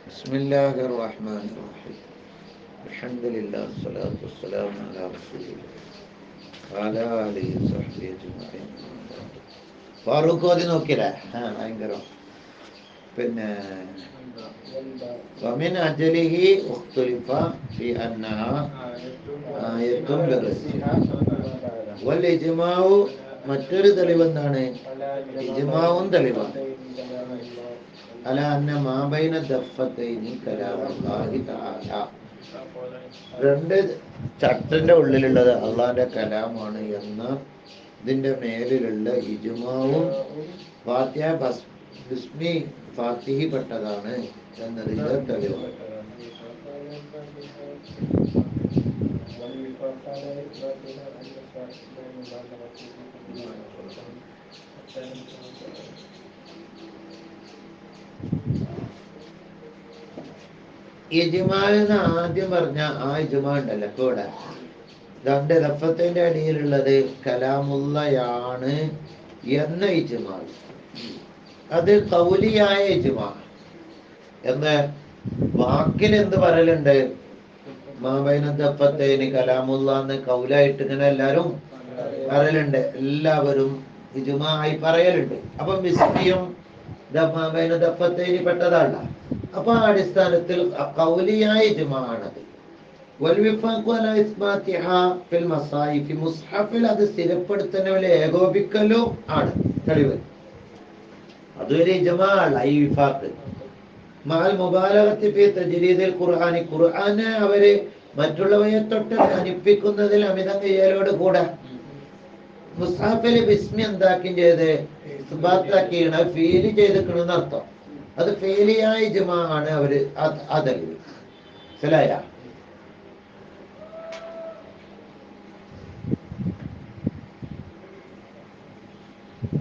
ബിസ്മില്ലാഹിർ റഹ്മാനിർ റഹീം. അൽഹംദുലില്ലാഹി വസ്സലാത്തു വസ്സലാമു അലാ റസൂലില്ലാഹി വഅലാ ആലിഹി വസഹ്ബിഹി അജ്മഈൻ. ഫാറൂഖ് ഓതി നോക്കില്ലേ? ഭയങ്കരം. പിന്നെ വമിൻ അജലിഹി ഉഖ്തുലിഫ ഫി അന്നഹ ആയത്തുൻ ബിർസിഹ വൽ ഇജ്മാഉ. മറ്റൊരു തെളിവെന്താണ്? ഇജ്മാഉം തെളിവാണ്. അല അന്ന മാ ബൈന ദഫ്ഫത്തൈനി കലാമുല്ലാഹി തആല. രണ്ട് ചട്ടന്റെ ഉള്ളിലുള്ളത് അള്ളാന്റെ കലാമാണ് എന്ന ഇതിന്റെ മേലിലുള്ള ഇജ്മാവും ഫാത്തിഹ ബിസ്മി ഫാത്തിഹി പെട്ടതാണ് എന്നതിന്റെ തെളിവാണ്. ഇജ്മാന്ന് ആദ്യം പറഞ്ഞ ആ ഇജ്മാ ഉണ്ടല്ലോ കൂടെ രണ്ട് ദഫത്തിന്റെ അടിയിലുള്ളത് കലാമുള്ളയാണ് എന്ന ഇജ്മാ, അത് കൗലിയായ ഇജ്മാ. എന്ന് വാക്കിൽ എന്ത് പറയലുണ്ട്? മാബൈന ദഫത്തൈനി കലാമുള്ള എന്ന് കൗലായിട്ട് ഇങ്ങനെ എല്ലാരും പറയലുണ്ട്. എല്ലാവരും ഇജ്മാ ആയി പറയലുണ്ട്. അപ്പം ബിസ്മിയും മാബൈന ദഫത്തൈനി പെട്ടതല്ല. അപ്പൊ ആ അടിസ്ഥാനത്തിൽ കൗലിയായ ഇജ്മാ ആണത്. മുസ്ഹഫിൽ അത് സ്ഥിരപ്പെടുത്തുന്നവരെ ഏകോപിക്കലും ആണ് തെളിവ്. അതൊരു ഇജ്മാ അല്ല ഈ വിഫാഖ്. മഅൽ മുബാലഗത്തി ഫീ തജ്രീദിൽ ഖുർആനി, ഖുർആനെ അവര് മറ്റുള്ളവയെ തൊട്ട് ധനിപ്പിക്കുന്നതിൽ അമിതം ചെയ്യലോട് കൂടെ മുസ്ഹഫിൽ ബിസ്മി എന്താക്കുകയും ചെയ്ത് ഇസ്ബാത്താക്കിയാണ്, ഫീല് ചെയ്തിക്കണെന്ന് അർത്ഥം. അത് ഫീലിയായ ഇജ്മാ ആണ്. അവര് അതല്ല മനസ്സിലായ?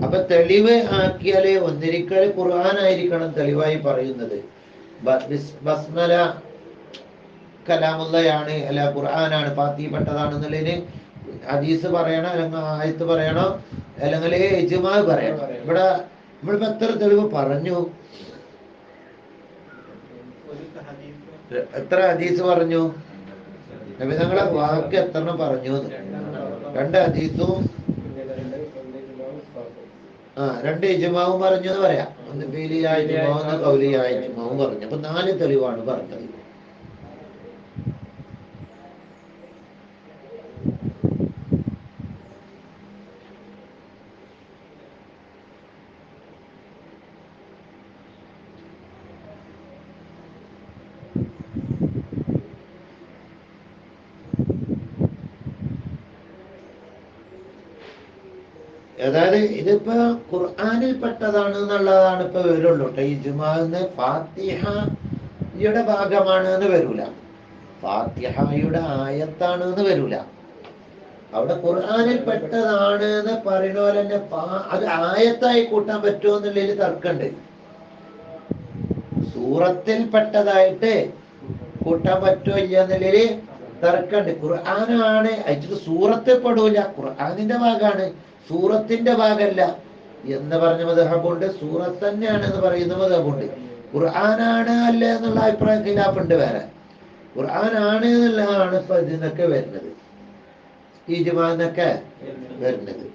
അപ്പൊ തെളിവ് ആക്കിയാല് ഒന്നിരിക്കൽ ഖുർആനായിരിക്കണം തെളിവായി പറയുന്നത്. ബസ്മല കലാമുള്ളയാണ്, അല്ല ഖുർആനാണ്, ഫാത്തിഹപ്പെട്ടതാണെന്നുള്ളതിന് ഹദീസ് പറയണോ അല്ലെങ്കിൽ ആയത്ത് പറയണോ അല്ലെങ്കിൽ ഇജ്മാ പറയണം. ഇവിടെ നമ്മളിപ്പോ എത്ര തെളിവ് പറഞ്ഞു? എത്ര ഹദീസ് പറഞ്ഞു? നബി തങ്ങളെ വാക്ക് എത്രണ്ണം പറഞ്ഞു? രണ്ട് ഹദീസും രണ്ട് ഇജ്മാവും പറഞ്ഞു എന്ന് പറയാം. ഒന്ന് ഫീലിയായ ഇജ്മാവും ഒന്ന് കൗലിയായ ഇജ്മാവും പറഞ്ഞു. അപ്പൊ 4 തെളിവാണ് പറഞ്ഞത്. അതായത് ഇതിപ്പോ ഖുർആനിൽ പെട്ടതാണ് എന്നുള്ളതാണ് ഇപ്പൊ വരുള്ളൂ കേട്ടോ. ഇജ്മാന്ന് ഫാത്തിഹയുടെ ഭാഗമാണ് എന്ന് വരൂല, ഫാത്തിഹയുടെ ആയത്താണ് എന്ന് വരൂല. അവിടെ ഖുർആനിൽ പെട്ടതാണ് എന്ന് പറയുന്ന പോലെ തന്നെ അത് ആയത്തായി കൂട്ടാൻ പറ്റുമോ എന്നുള്ളതിൽ തർക്കമുണ്ട്. സൂറത്തിൽ പെട്ടതായിട്ട് കൂട്ടാൻ പറ്റുമോ ഇല്ല എന്നുള്ളതിൽ തർക്കമുണ്ട്. ഖുർആനാണ് അയച്ചത്, സൂറത്തിൽ പെടൂല, ഖുർആനിന്റെ ഭാഗമാണ്, സൂറത്തിന്റെ ഭാഗമല്ല എന്ന് പറഞ്ഞ മദ്ഹബുണ്ട്. സൂറത്ത് തന്നെയാണ് എന്ന് പറയുന്ന മദ്ഹബുണ്ട്. ഖുർആനാണ് അല്ല എന്നുള്ള അഭിപ്രായ ഖിലാഫുണ്ട്. വേറെ ഖുർആനാണ് എന്നുള്ളതാണ് ഇപ്പൊ ഇതിന്നൊക്കെ വരുന്നത്, ഇജ്മാന്നൊക്കെ വരുന്നത്.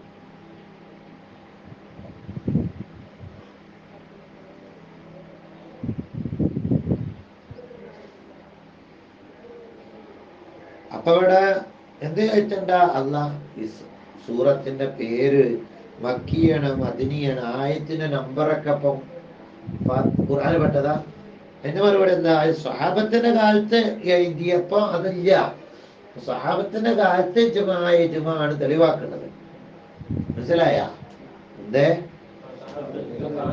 അപ്പൊ ഇവിടെ എന്ത് ചോദിച്ചണ്ട? അള്ളാഹ് സൂറത്തിന്റെ പേര് മക്കിയാണ്, മദനിയാണ്, ആയത്തിന്റെ നമ്പറൊക്കെ ഇപ്പം ഖുർആനിൽ പെട്ടതാ? എന്റെ മറുപടി എന്താ? സ്വഹാബത്തിന്റെ കാലത്ത് എഴുതിയപ്പോ അതില്ല. സ്വഹാബത്തിന്റെ കാലത്ത് ഇജ്മാണ് തെളിവാക്കുന്നത്. മനസ്സിലായ? എന്തേ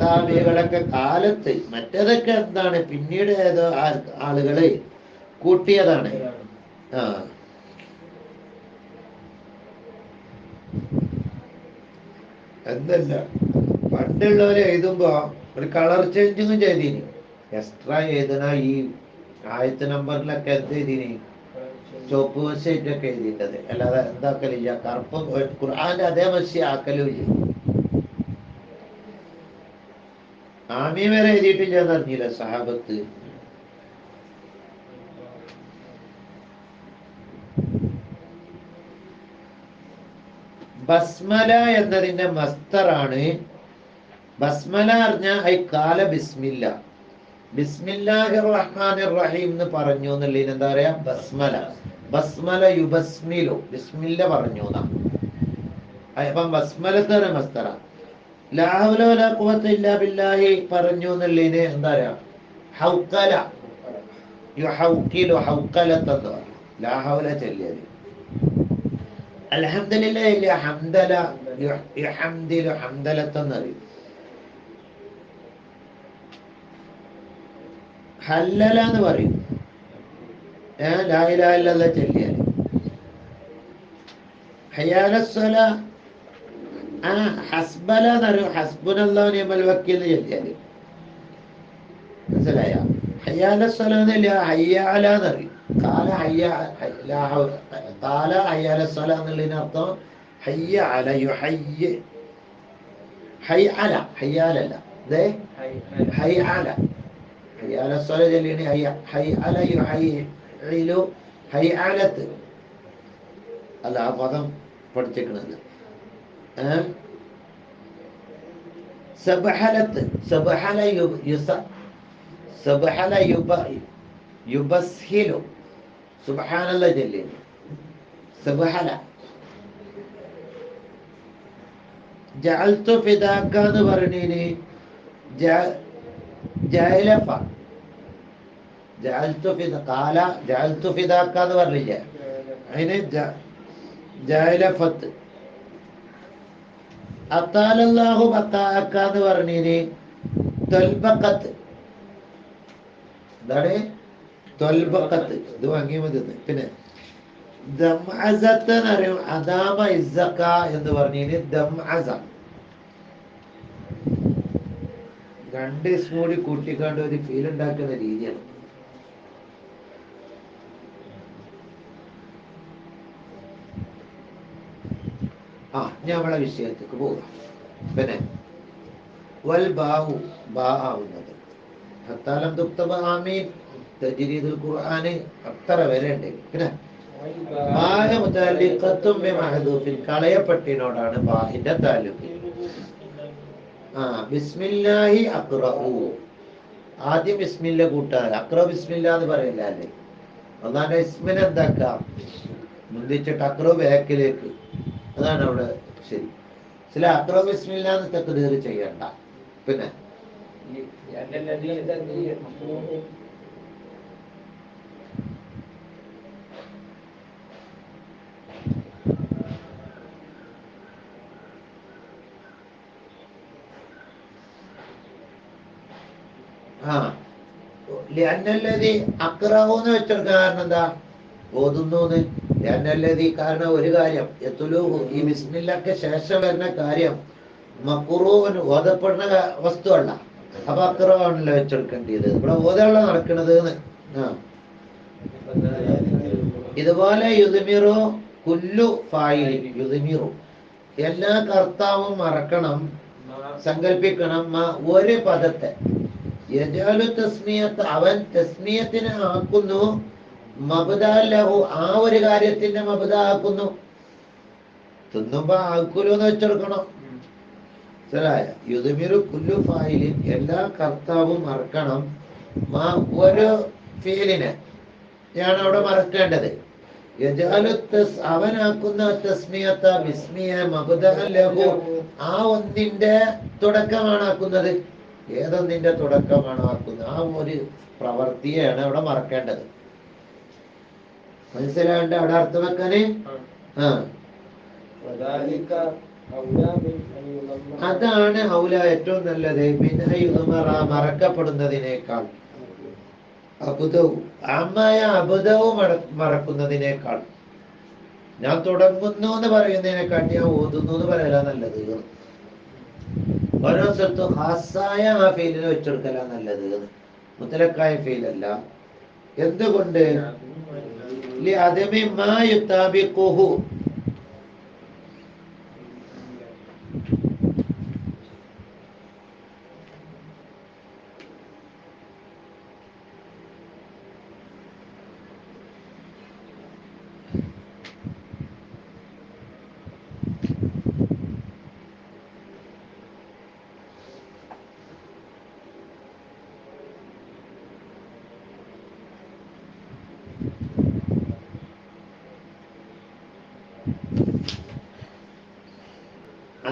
താബികളൊക്കെ കാലത്ത്, മറ്റേതൊക്കെ എന്താണ് പിന്നീട് ഏതോ ആളുകള് കൂട്ടിയതാണ്. എന്തല്ല പണ്ടുള്ളവര് എഴുതുമ്പോ ഒരു കളർ ചേഞ്ചിങ്ങും ചെയ്തിനി. എക്സ്ട്രാ എഴുതണ ഈ ആയത്ത് നമ്പറിലൊക്കെ എന്ത് ചെയ്തിനി? ചുവപ്പ് മശിയൊക്കെ എഴുതിയിട്ടത്. അല്ലാതെ എന്താക്കലില്ല, കറുപ്പ് ഖുർആന്റെ അതേ മഷി ആക്കലും ഇല്ല. ആമീൻ വരെ എഴുതിയിട്ടില്ല എന്ന് അറിഞ്ഞില്ല സഹാബത്ത്. ബസ്മല എന്നതിന്റെ മസ്തറാണ്. ബസ്മല അറിഞ്ഞ ഐ കാല ബിസ്മില്ല, ബിസ്മില്ലാഹിർ റഹ്മാനിർ റഹീം എന്ന് പറഞ്ഞു എന്നുള്ളതിന് എന്താ പറയാ? ബസ്മല. ബസ്മല യുബസ്മിലു, ബിസ്മില്ല പറഞ്ഞു എന്നാ. അപ്പം ബസ്മലത്താണ് മസ്തറ. ലാ ഹൗല വലാ ഖുവത ഇല്ലാ ബില്ലാഹി പറഞ്ഞു എന്നുള്ളതിന് എന്താ പറയാ? ഹൗക്കല, യുഹൗക്കിലു ഹൗക്കലത്തെന്ന് പറയും. ലാ ഹൗല ചൊല്ലിയാല്. അൽഹംദുലില്ലാഹി ഇല്ല, ഹംദല, യുഹംദിലു ഹംദലത്തെന്ന് പറയും. ഹല്ലല എന്ന് പറയും ലാ ഇലാഹ ഇല്ലല്ലാഹ് ചൊല്ലിയാല്. ഹയ്യാലസ്സല ഹസ്ബല എന്നറിയും, ഹസ്ബുനല്ലാഹു നിഅമൽ വക്കീൽ എന്ന് ചൊല്ലിയാല്. മനസ്സിലായ? ഹയ്യാലസ്സല എന്നില്ല, ഹയ്യാല എന്നറിയും. കാല ഹയ്യ കാല ഹയ്യാലസ്സല എന്നുള്ളതിനർത്ഥം ഹയ്യ അല യുഹയ്യ, ഹൈ അല, ഹയ്യാലല്ല, ഇതേ ഹൈ അല. ഹയ്യാലസ്സല ചൊല്ലിയാണ് ഹൈ അല യുഹയ്യിലു ഹൈഅലത്ത്. അല്ല ആ പദം പഠിച്ചിരിക്കുന്നത്. സബഹലത്ത്, സബഹല സബഹല യുബസ്ഹിലു, സുബ്ഹാനല്ലാഹ് ചൊല്ലിയാണ് സബഹല. ജഅൽതു ഫിദാക എന്ന് പറഞ്ഞതിന് ജഅലഫ, ജഅൽതു ഫിദ ഖാല ജഅൽതു ഫിദാക എന്ന് പറഞ്ഞില്ലേ, അതിന് ജഅലഫത്ത്. അത്താലല്ലാഹു ബത്താഅക എന്ന് പറഞ്ഞതിന് ത്വൽബഖത്ത്. എന്താണ്? ത്വൽബഖത്ത്. ഇത് വാങ്ങിയ മതി. പിന്നെ ദംഅസത്ത് എന്ന് പറയും. അദാമ ഇസ്സക എന്ന് പറഞ്ഞതിന് ദംഅസ. രണ്ട് ഇസ്മ കൂടി കൂട്ടിക്കാണ്ട് ഒരു ഫീൽ ഉണ്ടാക്കുന്ന രീതിയാണ്. ഞാൻ നമ്മളെ വിഷയത്തേക്ക് പോകാം. പിന്നെ വൽ ബാഹു, ബാ ആവുന്നത് ഹത്താലം തുക്തബ ആമീൻ തജ്രീദുൽ ഖുർആന് അത്ര വരെ ഉണ്ട്. പിന്നെ ബാഹ മുതഅല്ലിഖത്തും ബിമഹ്ദൂഫിൻ, കളയപ്പെട്ടിനോടാണ് ബാഹിന്റെ താലൂക്ക്. ബിസ്മില്ലാഹി അഖ്റഉ, ആദ്യം ബിസ്മില്ല കൂട്ടാൻ. അഖ്റ ബിസ്മില്ല എന്ന് പറയില്ല അല്ലേ? അതാണ് ഇസ്മിനെ എന്താക്കാം, മുന്തിച്ചിട്ട് അഖ്റ ബാക്കിലേക്ക്. അതാണ് അവിടെ ശരി. ചില അഖ്റ ബിസ്മില്ല എന്ന് തഖ്ദീർ ചെയ്യണ്ട. പിന്നെ ലിഅന്നല്ലദി അഖ്റഉ എന്ന് വെച്ചൊരു കാരണം എന്താ? ഓതുന്നൂന്ന്. ലിഅന്നല്ലദി, കാരണം ഒരു കാര്യം, യത്ലൂഹു, ഈ ബിസ്മില്ലക്ക് ശേഷം വരുന്ന കാര്യം മഖ്റൂൻ, ഓതപ്പെടുന്ന വസ്തുവല്ല. അപ്പൊ അഖ്റആണല്ലോ വെച്ചെടുക്കേണ്ടത്. ഇവിടെ ഓതല്ല നടക്കുന്നത്. ഇതുപോലെ യുദ്മിറു കുല്ലു ഫായിലിൻ, യുദ്മിറു എല്ലാ കർത്താവും മറക്കണം, സങ്കല്പിക്കണം ഒരു പദത്തെ. യജാലു തസ്മിയത്ത്, അവൻ തസ്മിയത്തിനെ ആക്കുന്നു, മബ്ദഅലഹു, ആ ഒരു കാര്യത്തിന്റെ മബ്ദ ആക്കുന്നു. തിന്നുമ്പോ ആക്കുലു എന്ന് വെച്ചെടുക്കണം. യുദ്മിറു കുല്ലു ഫായിലിൻ, എല്ലാ കർത്താവും മറക്കണം, ഒരു ഫീലിനെ ആണ് അവിടെ മറക്കേണ്ടത്. അവനാക്കുന്ന തസ്മിയത്ത, ബിസ്മിയ മബ്ദഅലഹു, ആ ഒന്നിന്റെ തുടക്കമാണ് ആക്കുന്നത്. ഏതൊന്നിന്റെ തുടക്കമാണ് ആക്കുന്നത്, ആ ഒരു പ്രവൃത്തിയാണ് അവിടെ മറക്കേണ്ടത്. മനസ്സിലാണ്ട് അവിടെ അർത്ഥം വെക്കാന്. അതാണ് ഔല, ഏറ്റവും നല്ലത്. മറക്കപ്പെടുന്നതിനേക്കാൾ, അബുദവും അമ്മായ അബുദവും മറക്കുന്നതിനേക്കാൾ, ഞാൻ തുടങ്ങുന്നു എന്ന് പറയുന്നതിനെക്കാൾ ഞാൻ ഓതുന്നു എന്ന് പറയല നല്ലത്. ഓരോ സ്ഥലത്തും ഹാസായ ആ ഫീലിനെ വെച്ചെടുക്കല നല്ലത്, മുത്തലക്കായ ഫീലല്ല. എന്തുകൊണ്ട്?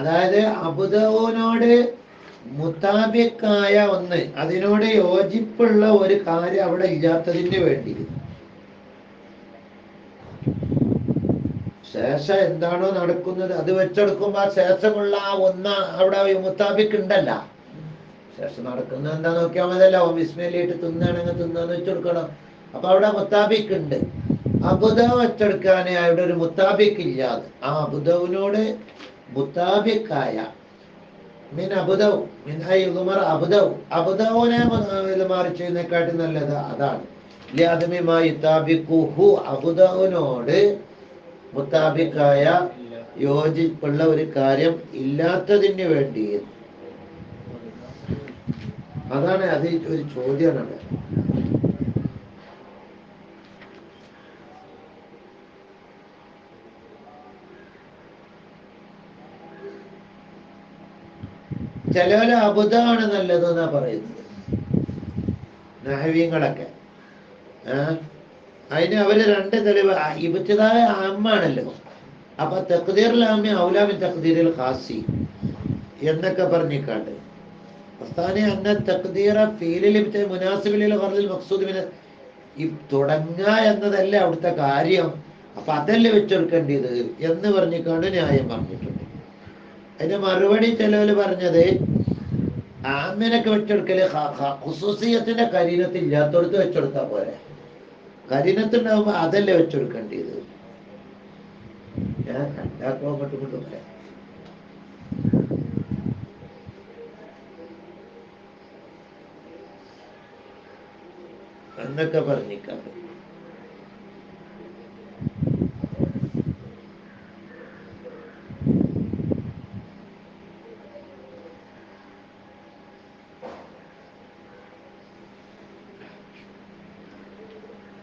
അതായത് അബുദാവോനോട് മുത്താബിക്കായ ഒന്ന്, അതിനോട് യോജിപ്പുള്ള ഒരു കാര്യം അവിടെ ഇല്ലാത്തതിന് വേണ്ടി ശേഷം എന്താണോ നടക്കുന്നത് അത് വെച്ചെടുക്കുമ്പോ ആ ശേഷമുള്ള ആ ഒന്ന് അവിടെ മുത്താബിക്ക് ഉണ്ടല്ല. ശേഷം നടക്കുന്നത് എന്താ നോക്കിയാൽ മതിയല്ലോ. ബിസ്മില്ലായിട്ട് തിന്നാണെങ്കിൽ തിന്നാന്ന് വെച്ചെടുക്കണം. അപ്പൊ അവിടെ മുത്താബിക്ക് ഉണ്ട്. അബുദാവ് വെച്ചെടുക്കാനേ അവിടെ ഒരു മുത്താബിക്ക് ഇല്ലാതെ ആ അബുദാവിനോട് മുത്താബിക്കായ മിൻ അബുദവ് മിൻ അബുദവ് അബുദവിനെ മാറി ചെയ്യുന്നതിനെക്കാട്ടി നല്ലത് അതാണ്. അബുദവിനോട് മുത്താബിക്കായ യോജിപ്പുള്ള ഒരു കാര്യം ഇല്ലാത്തതിന് വേണ്ടി. അതാണ് അത് ഒരു ചോദ്യമാണ്. ചിലവര് അബുദാണ് നല്ലതെന്നാ പറയുന്നത് നഹവീങ്ങളൊക്കെ. അതിന് അവര് രണ്ട് തെളിവ്. ഇബ്തിദായ ആമാണല്ലോ. അപ്പൊ തഖ്ദീറുൽ ആമി ഔലാമിൻ തഖ്ദീറിൽ ഖാസി എന്നൊക്കെ പറഞ്ഞിക്കാണ്ട് അന്ന തഖ്ദീറ ഫീലിൽ മുനാസിബിൽ ഖർദിൽ മഖ്സൂദ് മിന തുടങ്ങുക എന്നതല്ലേ അവിടുത്തെ കാര്യം. അപ്പൊ അതല്ലേ വെച്ചെടുക്കേണ്ടത് എന്ന് പറഞ്ഞിക്കാണ്ട് ന്യായം പറഞ്ഞിട്ടുണ്ട്. അതിന്റെ മറുപടി ചിലവര് പറഞ്ഞത് ആമിനൊക്കെ വെച്ചെടുക്കല് ഖുസൂസിയത്തിന്റെ കരീനത്ത് ഇല്ലാത്തടത്ത് വെച്ചെടുത്താ പോരെ. കരീനത്തുണ്ടാവുമ്പോ അതല്ലേ വെച്ചെടുക്കേണ്ടത്. ഞാൻ കണ്ടാക്കോ അങ്ങോട്ടും ഇങ്ങോട്ടും പറയാം. എന്നൊക്കെ പറഞ്ഞിക്കാണ്ട്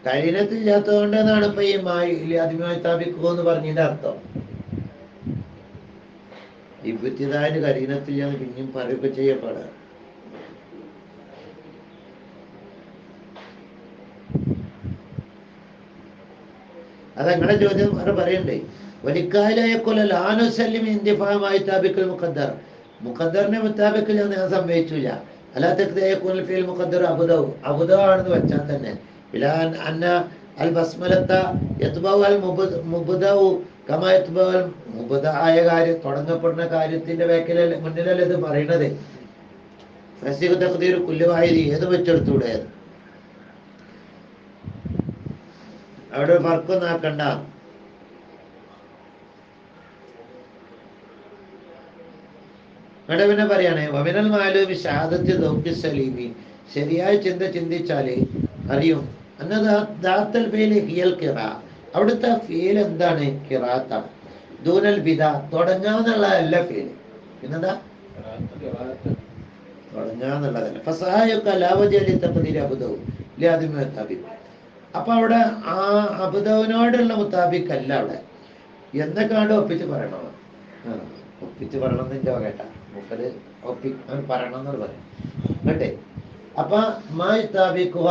കരീനത്തില്ലാത്തത് കൊണ്ടെന്നാണ് ഇപ്പൊ ഈ ആദ്യമായി സ്ഥാപിക്കുക എന്ന് പറഞ്ഞതിന്റെ അർത്ഥം. ഇബ്തിദായിന് കരീനത്തില്ലാന്ന് പിന്നെയും പറയുകയൊക്കെ ചെയ്യപ്പെടാം. അതങ്ങനെ ചോദ്യം വേറെ പറയണ്ടേ. മുഖദ്ദറിനെ മുത്താബിക്കൽ ഞാൻ സമ്മതിച്ചില്ല. അല്ലാത്ത അബുദാണെന്ന് വെച്ചാൽ തന്നെ ആയ കാര്യം തുടങ്ങപ്പെടുന്ന കാര്യത്തിന്റെ മുന്നിലല്ലേ ഇത് പറയണത്. കുല്ലുവായി ഏത് വെച്ചെടുത്തൂടെ? അവിടെ ഫർക്കൊന്നും ആക്കണ്ട. ഇവിടെ പിന്നെ പറയാണ് വമിനൽ മാലൂമി ഷഹാദത്തി ദൗഖി സലീമി. ശരിയായ ചിന്ത ചിന്തിച്ചാല് അറിയും ദാത്തൽ ഫീൽ ഹിയൽ ഖിറാ. അവിടുത്തെ ഫീൽ എന്താണ്? ഖിറാത്താണ്. ദൂനൽ ബിദാ തുടങ്ങാന്നുള്ളതല്ല ഫീൽ. പിന്നെന്താ? തുടങ്ങാന്നുള്ളതല്ല. ഫസഹായുക ലാ വജഹ ലിതഖ്ദീർ അബ്ദു ലിയാദിമ തബിബ്. അപ്പൊ അവിടെ ആ അബുദവിനോടുള്ള മുത്താബിക്കല്ല അവിടെ. എന്നൊക്കെയാണ്ട് ഒപ്പിച്ച് പറയണോ? ഒപ്പിച്ച് പറയണം എന്നിന്റെ കേട്ടാ മുപ്പര് പറയണം എന്നോട് പറയും കേട്ടെ. അപ്പൊ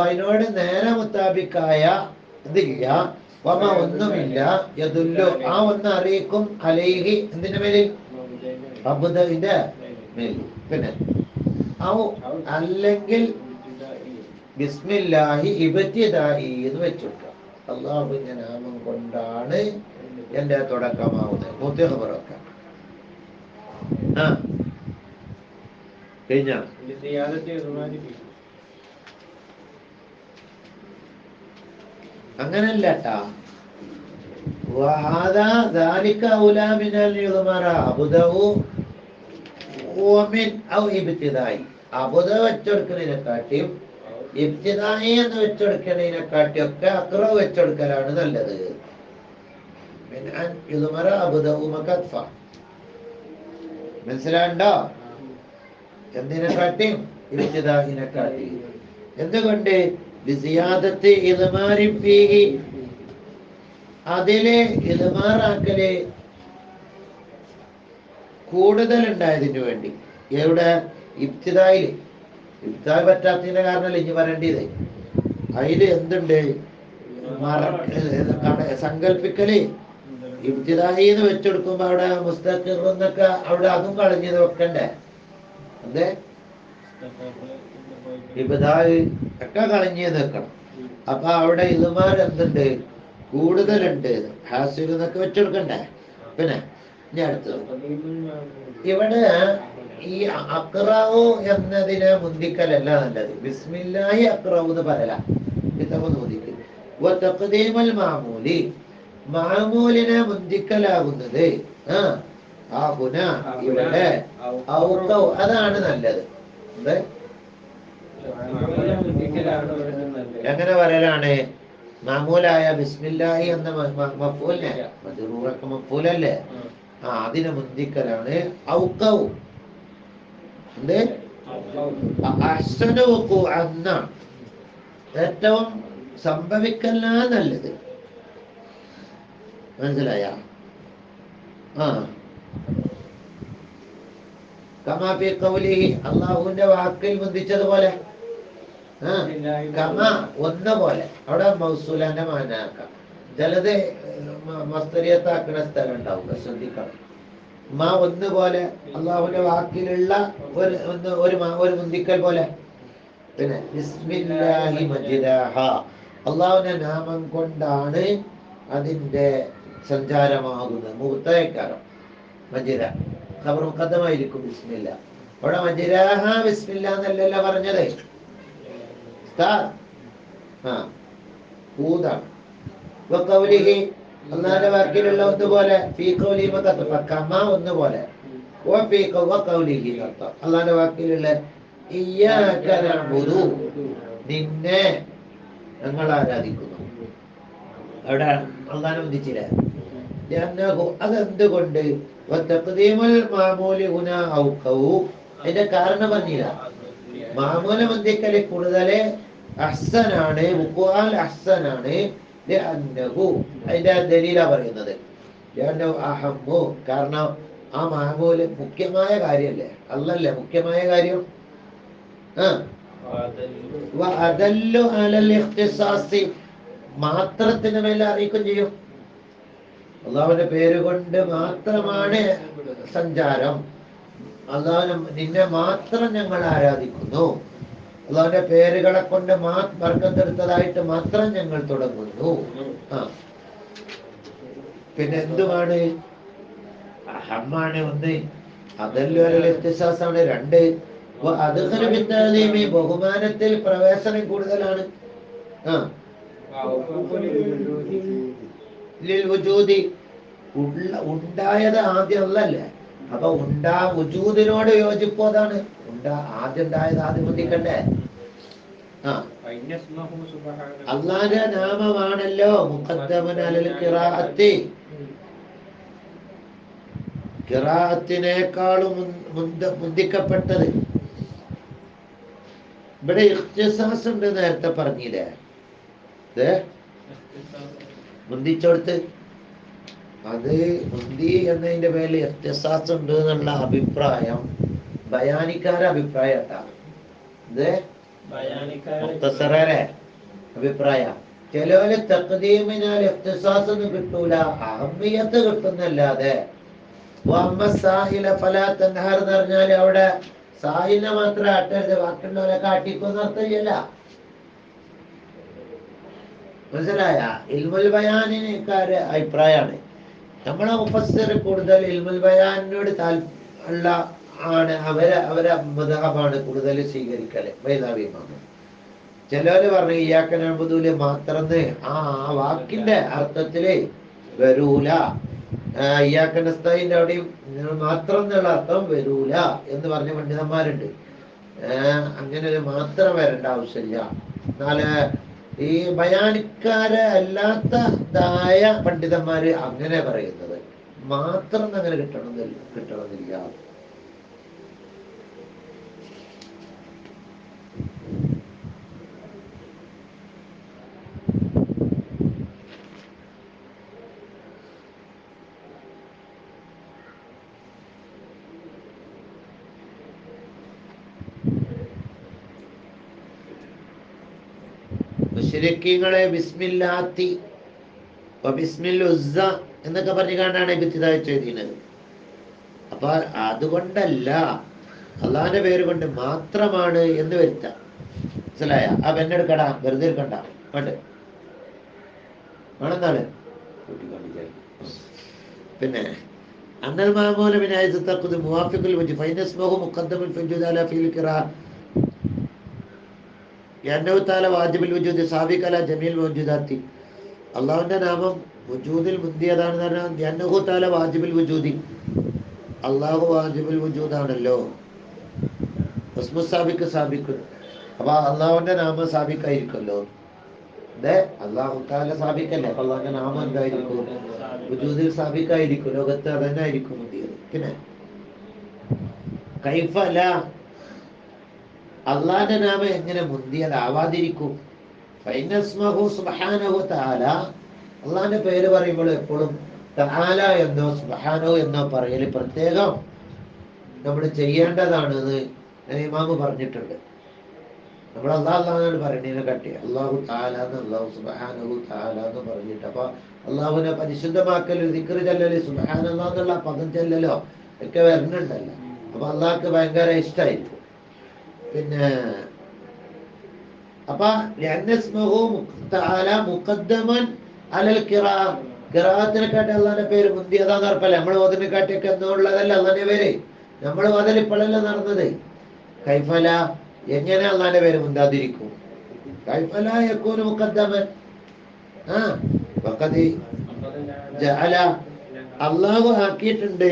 അതിനോട് നേരെ മുത്താബിക്കായ ഇതില്ല. വമ ഒന്നുമില്ല. യദുല്ലു ആ ഒന്ന് അറിയിക്കും അലൈഹി എന്തിന്റെ മേലിൽ? അബുദവിന്റെ മേലിൽ. പിന്നെ അല്ലെങ്കിൽ ബിസ്മില്ലാഹി ഇബ്തിദാഇ എന്ന് വെച്ചുകൊടുക്കുക. അള്ളാഹുവിന്റെ നാമം കൊണ്ടാണ് എന്റെ തുടക്കമാവുന്നത്. മുത്തഖബറൊക്കെ കഴിഞ്ഞ അങ്ങനല്ലട്ടാ. അബുദ വെച്ചെടുക്കുന്നതിനെക്കാട്ടിയും ഇബ്തിദായി എന്ന് വെച്ചെടുക്കുന്നതിനെക്കാട്ടിയൊക്കെ അക്റവ് വെച്ചെടുക്കലാണ് നല്ലത്. മനസ്സിലാണ്ടോ? എന്തിനെക്കാട്ടിയും ഇബ്തിദാഹിനെക്കാട്ടി. എന്തുകൊണ്ട്? അതില് ഇദ്മാറാക്കല് കൂടുതൽ ഉണ്ടായതിനു വേണ്ടി. എവിടെ? ഇബ്തിദായില്. ഇബ്തിദായി പറ്റാത്തതിന്റെ കാരണമല്ല ഇനി പറയേണ്ടത്. അതില് എന്തുണ്ട്? സങ്കല്പിക്കല് ഇബ്തിദായിന്ന് വെച്ചെടുക്കുമ്പോ അവിടെ മുസ്തഖിർ എന്നൊക്കെ അവിടെ അതും കളഞ്ഞത് വെക്കണ്ടേ? അതെ, ഇബ്തിദായി ഒക്കെ കളഞ്ഞത് വെക്കണം. അപ്പൊ അവിടെ ഇതുമാർ എന്തുണ്ട്, കൂടുതലുണ്ട്, ഹാസിൽ എന്നൊക്കെ വെച്ചെടുക്കണ്ടേ? പിന്നെ ഇനി അടുത്തത് ഇവിടെ ഈ അക്റാവു എന്നതിനെ മുന്തിക്കലല്ല നല്ലത്, ബിസ്മില്ലാഹി അക്റാവു എന്ന് പറയല. തഖ്ദീമുൽ മാമൂലി, മാമൂലിനെ മുന്തിക്കലാകുന്നത് ആ ഹുന ഇവിടെ ഔഖൗ അതാണ് നല്ലത്. എന്ത് എങ്ങനെ പറയലാണ്? മാമൂലായ ബിസ്മില്ലാഹി എന്ന മഫ്ഊലിനെ, മജ്റൂറൊക്കെ മഫ്ഊലല്ലേ, അതിനെ മുന്തിക്കലാണ് ഔഖൗ. എന്ത് അഹ്സനു വുഖൂഅൻ, ഏറ്റവും സംഭവിക്കലാ നല്ലത്. മനസ്സിലായ? കമാ ഫീ ഖൗലിഹി, അല്ലാഹുവിന്റെ വാക്കിൽ മുന്തിച്ചതുപോലെ. കമ ഒന്ന് പോലെ, അവിടെ മൗസൂലന്റെ മാനാക്കാം. ചിലത് മസ്തരിയത്താക്കുന്ന സ്ഥലം ഉണ്ടാവും, ശ്രദ്ധിക്കണം. ഒന്ന് പോലെ അള്ളാഹുവിന്റെ വാക്കിലുള്ള ഒരു മുന്തിക്കൽ പോലെ. പിന്നെ ബിസ്മില്ലാഹി മജ്രാഹ, അള്ളാഹുവിന്റെ നാമം കൊണ്ടാണ് അതിന്റെ സഞ്ചാരമാകുന്നത്. മുഹത്തയക്കാരം മജ്ര ഖബർ മുഖദ്ദമായിരിക്കും ബിസ്മില്ല. അവിടെ മജ്രാഹ ബിസ്മില്ല എന്നല്ലല്ലോ പറഞ്ഞത്, ഊതാണ്. വഖൗലിഹി, അല്ലാഹുവിന്റെ വാക്കിലുള്ള ഒന്നുപോലെ, ഫീ ഖൗലിഹി കമ ഒന്നുപോലെ, വഖൗലിഹി അർത്ഥം അല്ലാഹുവിന്റെ വാക്കിലുള്ള ഇയ്യാക നഅ്ബുദു, നിന്നെ ഞങ്ങൾ ആരാധിക്കുന്നു. അവിടെ അള്ളാഹനെ ബന്ധിച്ചില്ല. അതെന്തുകൊണ്ട്? തഖ്ദീമുൽ മാമൂലി ഹുനാ ഔഖൗ, അതിന്റെ കാരണം പറഞ്ഞില്ല. മാമൂല ബന്ധിക്കല് കൂടുതൽ അഹ്സനാണ്, വുഖൂഅൽ അഹ്സനാണ്. അതിന്റെ ദലീലാ പറയുന്നത്. അഹമ്മു, കാരണം ആ മാമൂല് മുഖ്യമായ കാര്യല്ലേ, അല്ലല്ലേ മുഖ്യമായ കാര്യം. വഅദല്ലു അലൽ ഇഖ്തിസാസി, മാത്രത്തിന് മേലെ അറിയിക്കും ചെയ്യും. അള്ളാഹുവിന്റെ പേര് കൊണ്ട് മാത്രമാണ് സഞ്ചാരം. അള്ളാഹുവിനെ, നിന്നെ മാത്രം ഞങ്ങൾ ആരാധിക്കുന്നു. അള്ളാഹുവിന്റെ പേരുകളെ കൊണ്ട് ബർക്കത്തെടുത്തതായിട്ട് മാത്രം ഞങ്ങൾ തുടങ്ങുന്നു. പിന്നെ എന്തുമാണ്? അഹമ്മാണ് ഒന്ന്, അതല്ലു അലൽ ഇഖ്തിസാസാണ് രണ്ട്, അദ്ഖലു ബിത്തഅദീമി, ബഹുമാനത്തിൽ പ്രവേശനം കൂടുതലാണ്. ലിൽ വുജൂദി, ഉണ്ടായത് ആദ്യം അല്ലല്ലേ, അപ്പൊ വുജൂദിനോട് യോജിപ്പോ അതാണ്. ആദ്യം ഉണ്ടായത് ആദ്യം ബന്ധിക്കണ്ടേ? അല്ലാഹുവിന്റെ നാമമാണല്ലോ മുഖദ്ദമുൻ അലൽ ഖിറാഅത്തി, ഖിറാഅത്തിനേക്കാളും മുന്തിക്കപ്പെട്ടത്. ഇവിടെ ഇഖ്തിസാസ് ഉണ്ട്, നേരത്തെ പറഞ്ഞില്ലേ, മുന്തിച്ചോടുത്ത്. അത് മുന്തി എന്നതിന്റെ പേരിൽ ഇഖ്തിസാസ് ഉണ്ട് എന്നുള്ള അഭിപ്രായം ബയാനിക്കാരെ അഭിപ്രായം ഉണ്ടാകും. ഇത് മുഖ്തസറരെ അഭിപ്രായ. ചിലവര് തഖ്ദീമിനാൽ ഇഖ്തിസാസ് ഒന്നും കിട്ടൂല, അഹമ്മിയത്ത് കിട്ടുന്നല്ലാതെ. സാഹില ഫലാ തൻഹർ എന്ന് പറഞ്ഞാൽ അവിടെ സാഹിലിനെ മാത്രം ആട്ടരുത്, ബാക്കിയുള്ളവരെ കാട്ടിക്കൊന്നും അർത്ഥമില്ല. മനസ്സിലായ? ഇൽമുൽ ബയാനിക്കാര് അഭിപ്രായമാണ്. നമ്മളെ മുഫസ്സിർ കൂടുതൽ ഇൽമുൽ ബയാനിനോട് ഉള്ള ആണ്, അവരെ മദ്ഹബാണ് കൂടുതൽ സ്വീകരിക്കല്, ബൈദാവി ഇമാം. ചിലവര് പറഞ്ഞു ഇയ്യാക നഅ്ബുദു മാത്രം ആ വാക്കിന്റെ അർത്ഥത്തില് വരൂല, ഇയ്യാക നസ്തഈന്റെ അവിടെയും മാത്രം എന്നുള്ള അർത്ഥം വരൂല എന്ന് പറഞ്ഞ പണ്ഡിതന്മാരുണ്ട്. അങ്ങനെ ഒരു മാത്രം വരേണ്ട ആവശ്യമില്ല. എന്നാല് ഈ ബയാനിക്കാരെ അല്ലാത്തതായ പണ്ഡിതന്മാര് അങ്ങനെ പറയുന്നത്, മാത്രം അങ്ങനെ കിട്ടണമെന്നില്ല. മുശ്രിക്കീങ്ങളെ ബിസ്മില്ലാത്തി വബിസ്മിൽ ഉസ്സ എന്നൊക്കെ പറഞ്ഞു കണ്ടാണ് ഇബ്തിദാഇ ചെയ്തിരുന്നത്. അപ്പൊ അതുകൊണ്ടല്ല, അള്ളാഹിന്റെ പേര് കൊണ്ട് മാത്രമാണ് എന്ന് വരുത്താം. മനസ്സിലായ? ആ പെണ്ണെടുക്കടാ, വെറുതെ എടുക്കണ്ട. വേണ്ട വേണമെന്നാണ് പിന്നെ അന്നൽ മാമൂല ബിനായിസ് തഖദ് മുവാഫിഖുൽ വജ്ഹ് ഫൈനസ്മഹു മുഖദ്ദമുൽ ഫിൽ അലാ ഫിൽ ഖിറാ യന്നഹു തആല വാജിബുൽ വജൂദ് സാബിഖ അലാ ജമീൽ മൗജൂദാത്തി. അള്ളാഹുവിന്റെ നാമം വജൂദിൽ മുന്തിയതാണെന്ന് പറഞ്ഞാൽ യന്നഹു തആല വാജിബുൽ വജൂദി, അള്ളാഹു വാജിബുൽ വജൂദാണല്ലോ. ഇസ്മു സാബിഖ് സാബിഖ്, അപ്പൊ അള്ളാഹുവിന്റെ നാമം സാബിഖായിരിക്കുമല്ലോ. അള്ളാഹു തആല സാബിഖല്ലേ, അപ്പൊ അള്ളാഹുവിന്റെ നാമം എന്തായിരിക്കും? വജൂദിൽ സാബിഖായിരിക്കും, ലോകത്ത് അതന്നെ ആയിരിക്കും മുന്തിയത്. പിന്നെ കൈഫല, അള്ളാഹിന്റെ നാമം എങ്ങനെ മുന്തിയതാവാതിരിക്കും? ഫൈനസ്മഹു സുബ്ഹാനഹു തആല, അള്ളാഹിന്റെ പേര് പറയുമ്പോൾ എപ്പോഴും തആല എന്നോ സുബ്ഹാനഹു എന്നോ പറയൽ പ്രത്യേകം നമ്മൾ ചെയ്യേണ്ടതാണെന്ന് ഇമാമ് പറഞ്ഞിട്ടുണ്ട്. നമ്മൾ അള്ളാഹ് പറയുന്നതിനെ കാട്ടി അള്ളാഹു തആല എന്ന്, അള്ളാഹു സുബ്ഹാനഹു തആല എന്ന് പറഞ്ഞിട്ട്, അപ്പൊ അള്ളാഹുവിനെ പരിശുദ്ധമാക്കൽ, ദിക്റ് ചെല്ലല്, സുബ്ഹാനല്ലാഹ് എന്നുള്ള പദം ചെല്ലലോ ഒക്കെ വരുന്നുണ്ടല്ലോ. അപ്പൊ അള്ളാഹ്ക്ക് ഭയങ്കര ഇഷ്ടമായിരിക്കും. പിന്നെ അപ്പൊ മുഖദ്ദമൻ അലൽ ഖിറാ, ഖിറാഅത്തിനെക്കാട്ടി അള്ളാഹിന്റെ പേര് മുന്തിയതാന്ന് ഉറപ്പല്ലേ. നമ്മൾ ഓതിനെക്കാട്ടിയൊക്കെ എന്നുള്ളതല്ല അള്ളാഹിന്റെ പേര്. നമ്മൾ ഓതൽ ഇപ്പോഴല്ല നടന്നത്. കൈഫല, എങ്ങനെ അള്ളാഹിന്റെ പേര് മുന്താതിരിക്കും? കൈഫല യകൂനു മുഖദ്ദമൻ, വഖദ് ജഅല, അള്ളാഹു ആക്കിയിട്ടുണ്ട്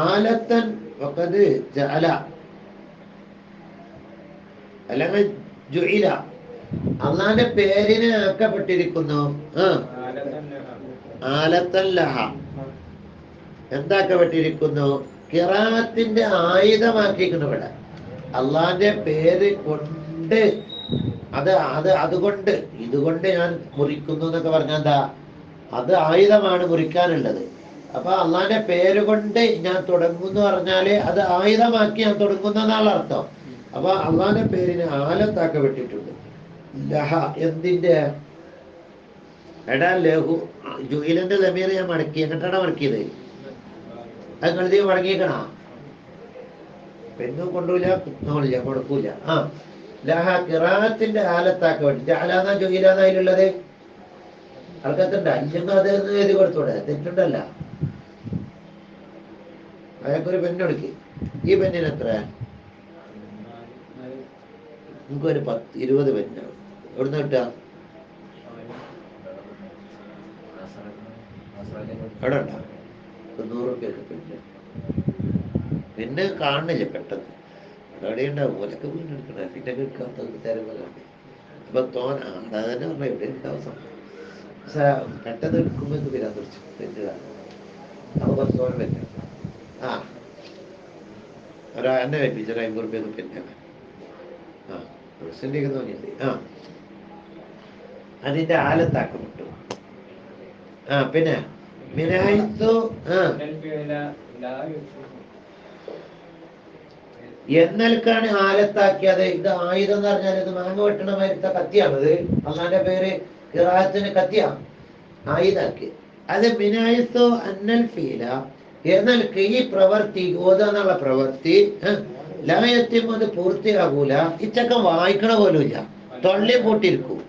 ആലത്തൻ, വഖദ് ജഅല അല്ലെങ്കിൽ ജുഇല, അള്ളാഹിന്റെ പേരിന് ആക്കപ്പെട്ടിരിക്കുന്നു. ആലത്തൻ ലഹ, എന്താക്കപ്പെട്ടിരിക്കുന്നു? ഖിറാഅത്തിന്റെ ആയുധമാക്കിയിരിക്കുന്നു. ഇവിടെ അള്ളാഹിന്റെ പേര് കൊണ്ട് അതുകൊണ്ട് ഇതുകൊണ്ട് ഞാൻ മുറിക്കുന്നു എന്നൊക്കെ പറഞ്ഞാൽ എന്താ? അത് ആയുധമാണ് മുറിക്കാനുള്ളത്. അപ്പൊ അള്ളാഹിന്റെ പേര് കൊണ്ട് ഞാൻ തുടങ്ങുന്നു പറഞ്ഞാല് അത് ആയുധമാക്കി ഞാൻ തുടങ്ങുന്ന എന്നാണ് അർത്ഥം. അപ്പൊ അള്ളാഹിന്റെ പേരിന് ആലത്താക്കപ്പെട്ടിട്ടുണ്ട്. ലഹ, എന്തിന്റെ? എടാ ലഹു, ജുഹിലന്റെ ലമീർ ഞാൻ മടക്കി. എന്നിട്ടാണ് മടക്കിയത്? അത് കഴുതി മടങ്ങിക്കണ പെണ്ണും കൊണ്ടൂല, കുത്തുന്നില്ല, മുടക്കൂല. ലഹ, ഖിറാഅത്തിന്റെ ആലത്താക്കപ്പെട്ടി. ജഅലാന്ന ജുഹിലാന്ന അതിലുള്ളത് ആൾക്കത്തുണ്ട, ഇല്ലെങ്കിൽ അത് എഴുതി കൊടുത്തൂടെ? തെറ്റുണ്ടല്ല. അയാൾക്കൊരു പെണ്ണെടുക്കി. ഈ പെണ്ണിന് എത്ര? നമുക്കൊരു 10-20 പെണ്ണാണ്. എവിടുന്ന് കിട്ടുക? അവിടെ ഉണ്ടാ 100 റുപ്യൊക്കെ പെണ്ണ്. പെണ്ണ് കാണുന്നില്ല പെട്ടെന്ന്, അവിടെ ഉണ്ടാവും. ഓലൊക്കെ വീണ്ടെടുക്കണ പിന്നെ എടുക്കാത്ത തരങ്ങളാണ്. അപ്പൊ അതന്നെ പറഞ്ഞ എവിടെ ഉണ്ടാവും സംഭവം. പക്ഷെ പെട്ടെന്ന് എടുക്കുമ്പോ വരാൻ കുറച്ച് പെണ്ണ് കാണും. അപ്പൊ കുറച്ച് തോന്നെ പെണ്ണ് എന്നെ ഏൽപ്പിച്ച 50 റുപ്യൊക്കെ പെണ്ണാണ്. പ്രസിഡന്റൊക്കെ തോന്നിയത് അതിന്റെ ആലത്താക്കപ്പെട്ടു. പിന്നെ മിനായിത്തു എന്നൽക്കാണ് ആലത്താക്കിയത്. ഇത് ആയുധം എന്ന് പറഞ്ഞാൽ ഇത് മാങ്ങ വെട്ടണ മരുത്ത കത്തിയാണത്. അള്ളാന്റെ പേര് ഖിറാഅത്തിന് കത്തിയാണ്, ആയുധാക്കി. അത് മിനായിത്തു അന്നൽ ഫീല, എന്നൽക്ക് ഈ പ്രവൃത്തി, ഓതാന്നുള്ള പ്രവൃത്തി ലായത്യം, അത് പൂർത്തിയാകൂല. ഇച്ചക്കം വായിക്കണ പോലും ഇല്ല, തൊള്ളി പൂട്ടിയിരിക്കും.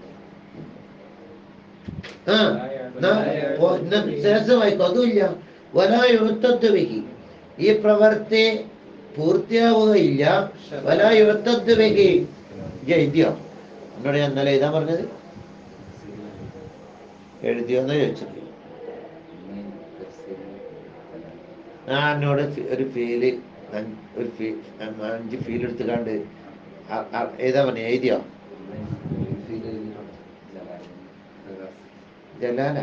ശേഷം വായിക്കും, അതുമില്ല. വലായുത്തദ്വഹി, ഈ പ്രവൃത്തി പൂർത്തിയാവുകയില്ല. വലായുത്തദ്വഹി, എഴുതിയോ? എന്നോട് ഞാൻ ഇന്നലെ എഴുതാൻ പറഞ്ഞത് എഴുതിയോന്ന് ചോദിച്ചത്. എന്നോട് ഒരു ഫീല് 5 ഫീൽ എടുത്തുകാണ്ട് എഴുതാൻ പറഞ്ഞു. എഴുതിയോ? ജലാല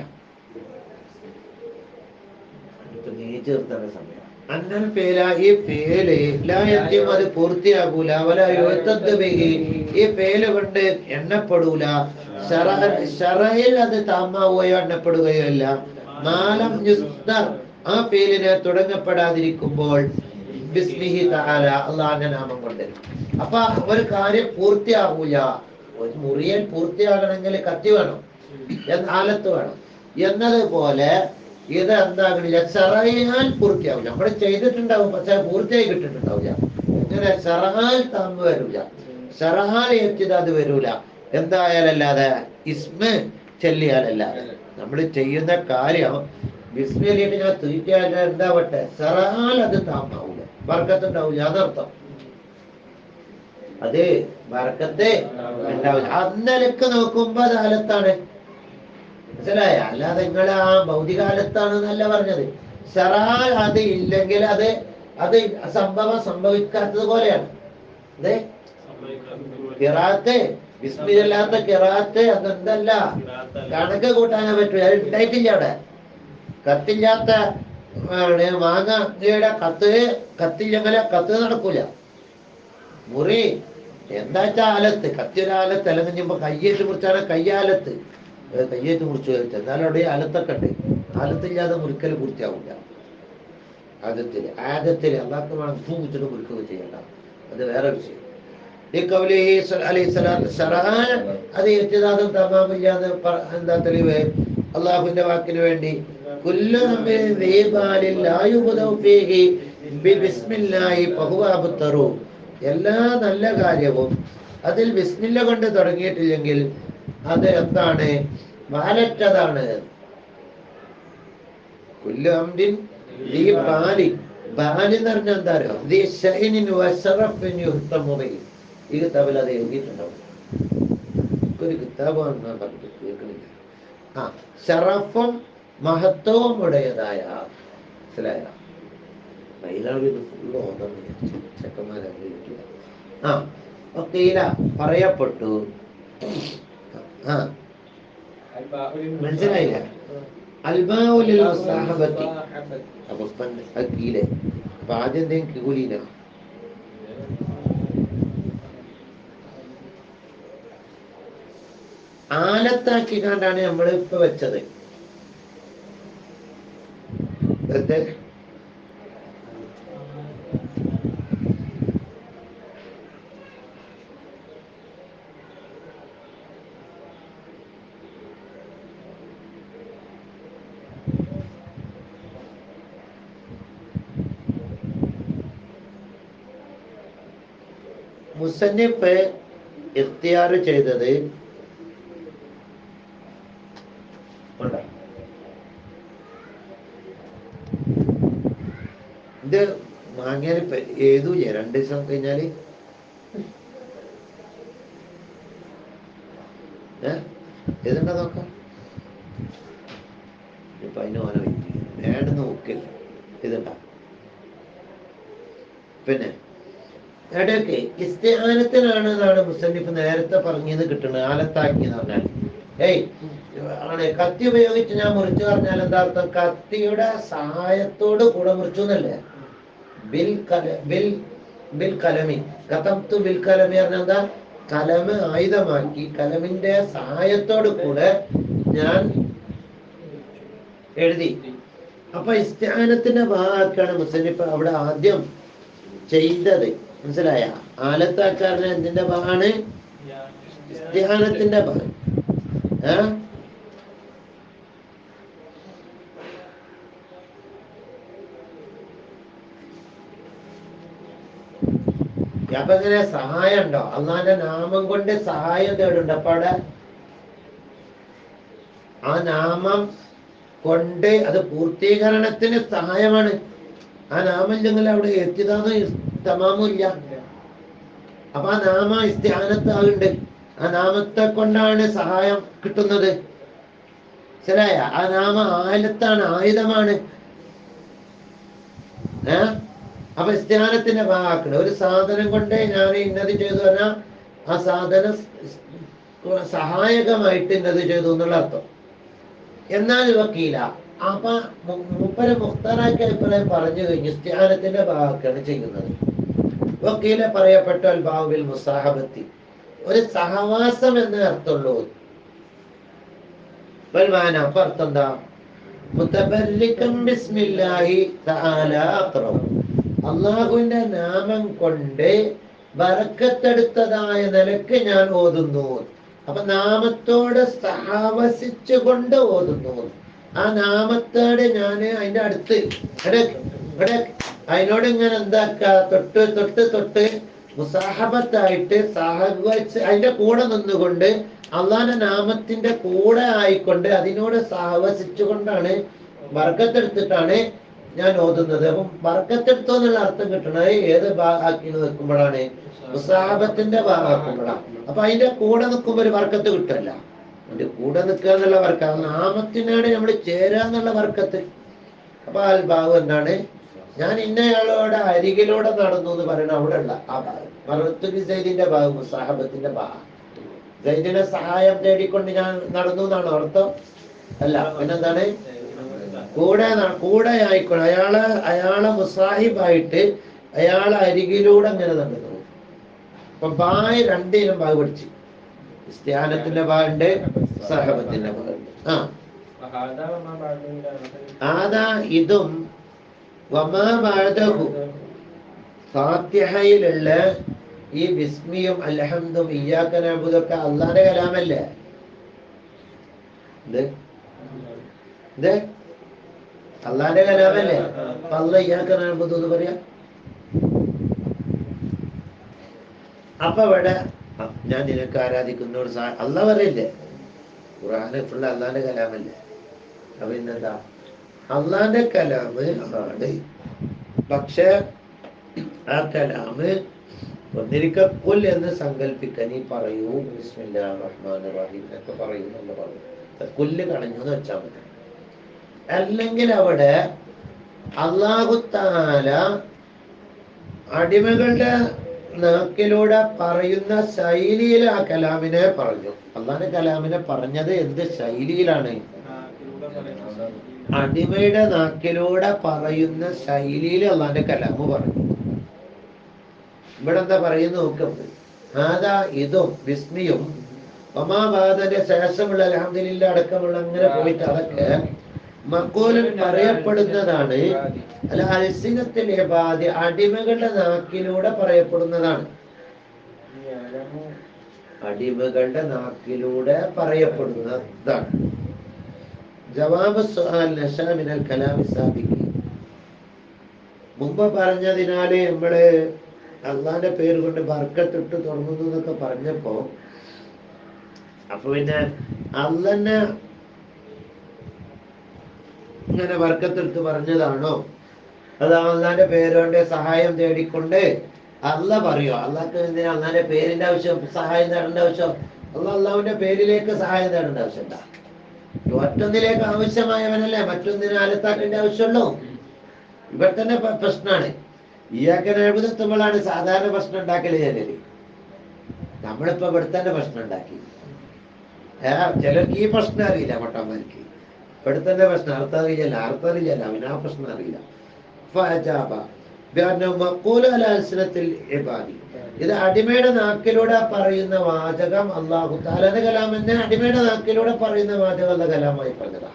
നീ ചേർത്തേണ്ട സമയം. അന്നൽ പേല, ഈ പേല് ലായത്യം, അത് പൂർത്തിയാകൂല. വലായുത്തദ്വഹി, ഈ പേല് കൊണ്ട് എണ്ണപ്പെടൂല. ശറയിൽ അത് താമാവുകയോ എണ്ണപ്പെടുകയോ ഇല്ല. മാലം യുസ്ദർ, ആ പേരിനെ തുടങ്ങപ്പെടാതിരിക്കുമ്പോൾ ബിസ്മിഹി തആല, അള്ളാഹിന്റെ നാമം കൊണ്ട്. അപ്പൊ ഒരു കാര്യം പൂർത്തിയാകൂല. ഒരു മുറിയൽ പൂർത്തിയാകണമെങ്കിൽ കത്തി വേണം, ആലത്ത് വേണം. എന്നതുപോലെ ഇത് എന്താകണില്ല, ചെറയാൽ പൂർത്തിയാവില്ല. നമ്മൾ ചെയ്തിട്ടുണ്ടാവും, പക്ഷെ പൂർത്തിയായി കിട്ടിട്ടുണ്ടാവില്ല. ഇങ്ങനെ ചെറഹാൽ താമ്പ് വരൂല, ചെറഹാൽ എത്തിയത് വരൂല. എന്തായാലല്ലാതെ ഇസ്മ ചെല്ലിയാലല്ലാതെ നമ്മൾ ചെയ്യുന്ന കാര്യം ബിസ്മില്ലിട്ട് ഞാൻ തീറ്റിയാൽ എന്താവട്ടെ, ചെറഹാൽ അത് താമ്പാവൂല, ബർക്കത്തുണ്ടാവില്ല, അതർത്ഥം. അത് ബർക്കത്ത് ഉണ്ടാവില്ല. അന്നലക്ക് നോക്കുമ്പോ അത് കാലത്താണ്, മനസ്സിലായ? അല്ലാതെ നിങ്ങൾ ആ ഭൗതികാലത്താണെന്നല്ല പറഞ്ഞത്. ചെറാൽ അത് ഇല്ലെങ്കിൽ അത് അത് സംഭവിക്കാത്തത് പോലെയാണ്. അതെ, കിറാത്ത് വിസ്മില്ലാത്ത കിറാത്ത് അതെന്തല്ല, കണക്ക് കൂട്ടാനേ പറ്റൂ. അത് ഉണ്ടായിട്ടില്ല അവിടെ. കത്തില്ലാത്ത മാങ്ങയുടെ കത്തില്ലെങ്കിലെ കത്ത് നടക്കൂല. മുറി എന്താച്ചാ ആലത്ത്, കത്തിയൊരാലത്ത്, അല്ലെങ്കിൽ ഇപ്പൊ കയ്യേറ്റ് മുറിച്ചാണ് കയ്യാലത്ത്, കയ്യേറ്റ് മുറിച്ചു കഴിച്ചു. എന്നാലും അവിടെ ആലത്തൊക്കെ ഉണ്ട്. ആലത്തില്ലാതെ മുറിക്കൽ പൂർത്തിയാവില്ല. ആദത്തിൽ അള്ളാഹ് മുറിച്ചിട്ട് മുറിക്കുകയും ചെയ്യണ്ട, അത് വേറെ വിഷയം. ഈ കൗലിഹി അലൈഹി സ്വലാത്തു ശറഅൻ, അത് ഇർതിദാദും തമാമില്ലാന്ന് എന്താ തെളിവ്? അള്ളാഹുവിന്റെ വാക്കിന് വേണ്ടി കുല്ലു അംരിൻ ദീ ബാലിൻ ലാ യുബ്ദഉ ഫീഹി ബിസ്മില്ലാഹി ഫഹുവ അബ്തറു. എല്ലാ നല്ല കാര്യവും അതിൽ ബിസ്മില്ല കൊണ്ട് തുടങ്ങിയിട്ടില്ലെങ്കിൽ അത് എന്താണ്? വാലറ്റതാണ്. കുല്ലു അംരിൻ ദീ ബാലിൻ, ബാലി എന്ന് പറഞ്ഞാൽ എന്താ അറിയോ? ദീ ശൈനിൻ വശറഫിൻ യുഹ്തമു ബിഹി. ഈ കിതാബിൽ അത് എഴുതിയിട്ടുണ്ടാവും. ഒരു കിതാബാണ് പറഞ്ഞിട്ട് കേൾക്കണില്ല. ആ, ഷറഫും മഹത്വവും ഉടയതായ, മനസ്സിലായ? ചെക്കന്മാരെ ആ ഒക്കെയില പറയപ്പെട്ടു. ആ, മനസ്സിലായില്ല? അൽബാഉലിൽ മുസാഹബത്തി. അപ്പൊ അക്കീലെ അപ്പൊ ആദ്യം എന്തെങ്കിലും കൂലീന ആലത്താക്കി കണ്ടാണ് നമ്മൾ ഇപ്പൊ വെച്ചത്. മുസന്നിഫ് ഇഖ്തിയാർ ചെയ്തത് ഇത് വാങ്ങിയാൽ എഴുതൂലേ 2 ദിവസം കഴിഞ്ഞാല്? ഏതുണ്ടാ നോക്കാം. ഇപ്പൊ അതിന് ഓരോ വേണ്ട നോക്കില്ല. ഇതുണ്ടാ പിന്നെ ഇടയ്ക്ക് ഇസ്തിആനത്തിനാണ് എന്നാണ് മുസന്നിഫ് നേരത്തെ പറഞ്ഞത് കിട്ടുന്നത്. ആലത്താക്കി എന്ന് പറഞ്ഞാൽ ആണ് കത്തി ഉപയോഗിച്ച് ഞാൻ മുറിച്ചു പറഞ്ഞാൽ എന്താ അർത്ഥം? കത്തിയുടെ സഹായത്തോട് കൂടെ മുറിച്ചു എന്നല്ലേ? ബിൽ കലമി കതംതു ബിൽ കലമി പറഞ്ഞാൽ എന്താ? കലമ് ആയുധമാക്കി കലമിന്റെ സഹായത്തോട് കൂടെ ഞാൻ എഴുതി. അപ്പൊ ഇസ്തിആനത്തിന്റെ ഭാഗമാക്കാണ് മുസന്നിഫ് അവിടെ ആദ്യം ചെയ്തത്. മനസ്സിലായ? ആലത്താക്കാരന് എന്തിന്റെ ഭാഗമാണ്? ഇസ്തിആനത്തിന്റെ ഭാഗം. അപ്പൊ ഇങ്ങനെ സഹായം ഉണ്ടോ? അള്ളാന്റെ നാമം കൊണ്ട് സഹായം തേടുണ്ട്. അപ്പൊ അവിടെ ആ നാമം കൊണ്ട് അത് പൂർത്തീകരണത്തിന് സഹായമാണ്. ആ നാമം ഇല്ലെങ്കിൽ അവിടെ എത്തിയതാന്ന് തമാമില്ല. അപ്പൊ ആ നാമ ഇസ്തിആനത്താകുണ്ട്. ആ നാമത്തെ കൊണ്ടാണ് സഹായം കിട്ടുന്നത്. ശരിയായ? ആ നാമ ആലത്താണ്, ആയുധമാണ്. അപ്പൊ ഇസ്തിആനത്തിന്റെ ഭാഗമാക്കണം. ഒരു സാധനം കൊണ്ട് ഞാൻ ഇന്നത് ചെയ്തു പറഞ്ഞാൽ ആ സാധനം സഹായകമായിട്ട് ഇന്നത് ചെയ്തു എന്നുള്ള അർത്ഥം. എന്നാൽ വക്കീല അപ്പൊ മൂപ്പര് മുഖ്താറാക്കി അഭിപ്രായം പറഞ്ഞു കഴിഞ്ഞു ഇസ്തിആനത്തിന്റെ ഭാഗമാക്കാണ് ചെയ്യുന്നത്. വക്കീല പറയപ്പെട്ട അൽബാഉൽ മുസാഹബത്തി, ഒരു സഹവാസം എന്നേ അർത്ഥമുള്ളൂ. അപ്പൊ അർത്ഥം എന്താ? മുതബർരികം ബിസ്മില്ലാഹി തആല അഖറബ്, അള്ളാഹുവിന്റെ നാമം കൊണ്ട് ബറക്കത്തെടുത്തതായ നിലക്ക് ഞാൻ ഓതുന്നു. അപ്പൊ നാമത്തോട് സഹവസിച്ചുകൊണ്ട് ഓതുന്നു. ആ നാമത്തോട് ഞാൻ അതിന്റെ അടുത്ത് ഇവിടെ ഇവിടെ അതിനോട് ഇങ്ങനെ എന്താക്ക തൊട്ട് തൊട്ട് തൊട്ട് മുസാഹബത്തായിട്ട് സഹവച്ച് അതിന്റെ കൂടെ നിന്നുകൊണ്ട് അള്ളാന്റെ നാമത്തിന്റെ കൂടെ ആയിക്കൊണ്ട് അതിനോട് സഹവസിച്ചുകൊണ്ടാണ് ബർക്കത്തെടുത്തിട്ടാണ് ഞാൻ ഓതുന്നത്. അപ്പം ബർക്കത്തെടുത്തോ എന്നുള്ള അർത്ഥം കിട്ടണത് ഏത് ആക്കി നിൽക്കുമ്പോഴാണ്? മുസാഹബത്തിന്റെ ഭാഗമാക്കുമ്പോഴാണ്. അപ്പൊ അതിന്റെ കൂടെ നിൽക്കുമ്പോ ഒരു ബർക്കത്ത് കിട്ടല്ല. അതിന്റെ കൂടെ നിൽക്കുക എന്നുള്ള വർക്കത്ത്, നാമത്തിനാണ് നമ്മൾ ചേരുക എന്നുള്ള വർക്കത്ത്. അപ്പൊ ആ ഭാഗം എന്താണ്? ഞാൻ ഇന്നയാളോടെ അരികിലൂടെ നടന്നു എന്ന് പറയുന്നത് അവിടെ ഉള്ള ആ ഭാഗം മറുത്തുബി സൈദിന്റെ ഭാഗം, മുസാഹബത്തിന്റെ ഭാഗം. സൈദിനെ സഹായം തേടിക്കൊണ്ട് ഞാൻ നടന്നു എന്നാണ് അർത്ഥം? അല്ല, പിന്നെന്താണ്? കൂടെ ആയിക്കോട്ടെ, അയാളെ മുസാഹിബായിട്ട് അയാളെ അരികിലൂടെ അങ്ങനെ നടന്നു. അപ്പൊ ബായ് രണ്ടിനും ഭാഗം പഠിച്ചു. ഇസ്തിഹാനത്തിന്റെ ഭാഗമുണ്ട്, സഹബത്തിന്റെ ഭാഗമുണ്ട്. ആദാ ഇതും വമാ ബഅദഹു ഫാത്തിഹയിലുള്ള ഈ ബിസ്മിയും അൽഹംദും ഇയ്യാക നഅ്ബുദുക്കെ അല്ലാഹുവിന്റെ കലാമല്ലേ? ഇത് അല്ലാഹുവിന്റെ കലാമല്ലേ? അപ്പൊ അല്ലാഹ് ഇയ്യാക നഅ്ബുദു എന്ന് പറയാ. അപ്പൊ ഇവിടെ ഞാൻ നിനക്ക് ആരാധിക്കുന്നോട് അല്ലാഹ് പറയില്ലേ? ഖുർആന് ഫുള്ള് അല്ലാഹുവിന്റെ കലാമല്ലേ? അപ്പൊ ഇന്നെന്താ? അള്ളാന്റെ കലാമ് ആണ്. പക്ഷെ ആ കലാമ് ഒന്നിരിക്കൽ എന്ന് സങ്കല്പിക്കാൻ നീ പറയൂ ബിസ്മില്ലാഹിർ റഹ്മാനിർ റഹീം എന്നൊക്കെ പറയൂ എന്ന് പറയും. കുല്ല് കളഞ്ഞു എന്ന് വെച്ചാൽ മതി. അല്ലെങ്കിൽ അവിടെ അല്ലാഹു തആല അടിമകളുടെ നാക്കിലൂടെ പറയുന്ന ശൈലിയിൽ ആ കലാമിനെ പറഞ്ഞു. അള്ളാന്റെ കലാമിനെ പറഞ്ഞത് എന്ത് ശൈലിയിലാണ്? അടിമയുടെ നാക്കിലൂടെ പറയുന്ന ശൈലിയിൽ അള്ളാന്റെ കലാമ് പറഞ്ഞു. ഇവിടെ എന്താ പറയുന്ന നോക്കുന്നത്? ആദാ ഇതും ബിസ്മിയും ഒമാബാദന്റെ ശേഷമുള്ള അൽഹംദുലില്ലാ അടക്കമുള്ള അങ്ങനെ പോയിട്ട് അതൊക്കെ മഖൂലൻ പറയപ്പെടുന്നതാണ്. അല്ല, അൽസിനത്തിൽ ഇബാദി അടിമകളുടെ നാക്കിലൂടെ പറയപ്പെടുന്നതാണ്. അടിമകളുടെ നാക്കിലൂടെ പറയപ്പെടുന്നതാണ്. ജവാബ് സുആൽ നശഅ മിനൽ കലാമി സാബിഖി. മുമ്പ് പറഞ്ഞതിനാല് നമ്മള് അള്ളാന്റെ പേര് കൊണ്ട് ബർക്കത്തിട്ട് തുടങ്ങുന്നു എന്നൊക്കെ പറഞ്ഞപ്പോ, അപ്പൊ പിന്നെ അള്ളന്നെ ഇങ്ങനെ ബർക്കത്തെടുത്ത് പറഞ്ഞതാണോ? അത് അള്ളാന്റെ പേരുകൊണ്ട് സഹായം തേടിക്കൊണ്ട് അള്ളാഹ് പറയോ? അള്ളാഹ്ക്ക് എന്തിനാ അള്ളാന്റെ പേരിന്റെ ആവശ്യം, സഹായം തേടേണ്ട ആവശ്യം? അള്ളാഹുവിന്റെ പേരിലേക്ക് സഹായം തേടേണ്ട ആവശ്യം എന്താ? ഒറ്റൊന്നിലേക്ക് ആവശ്യമായവനല്ലേ മറ്റൊന്നിനെ അലത്താക്കേണ്ട ആവശ്യമുള്ളൂ. ഇവിടെ തന്നെ പ്രശ്നമാണ്. ഇയ്യാക നഅ്ബുദു എത്തുമ്പോഴാണ് സാധാരണ പ്രശ്നം ഉണ്ടാക്കല് ചിലര്. നമ്മളിപ്പോ ഇവിടെ തന്നെ പ്രശ്നം ഉണ്ടാക്കി. ചിലർക്ക് ഈ പ്രശ്നം അറിയില്ല, പൊട്ടന്മാർക്ക്. ഇവിടെ തന്നെ പ്രശ്നം അർത്ഥം അറിയില്ല, അവന് ആ പ്രശ്നം അറിയില്ല. ഇത് അടിമയുടെ നാക്കിലൂടെ പറയുന്ന വാചകം അല്ലാഹു തആലയുടെ കലാമെന്നെ അടിമയുടെ നാക്കിലൂടെ പറയുന്ന വാചകം അല്ല കലാമായി പറഞ്ഞതാ.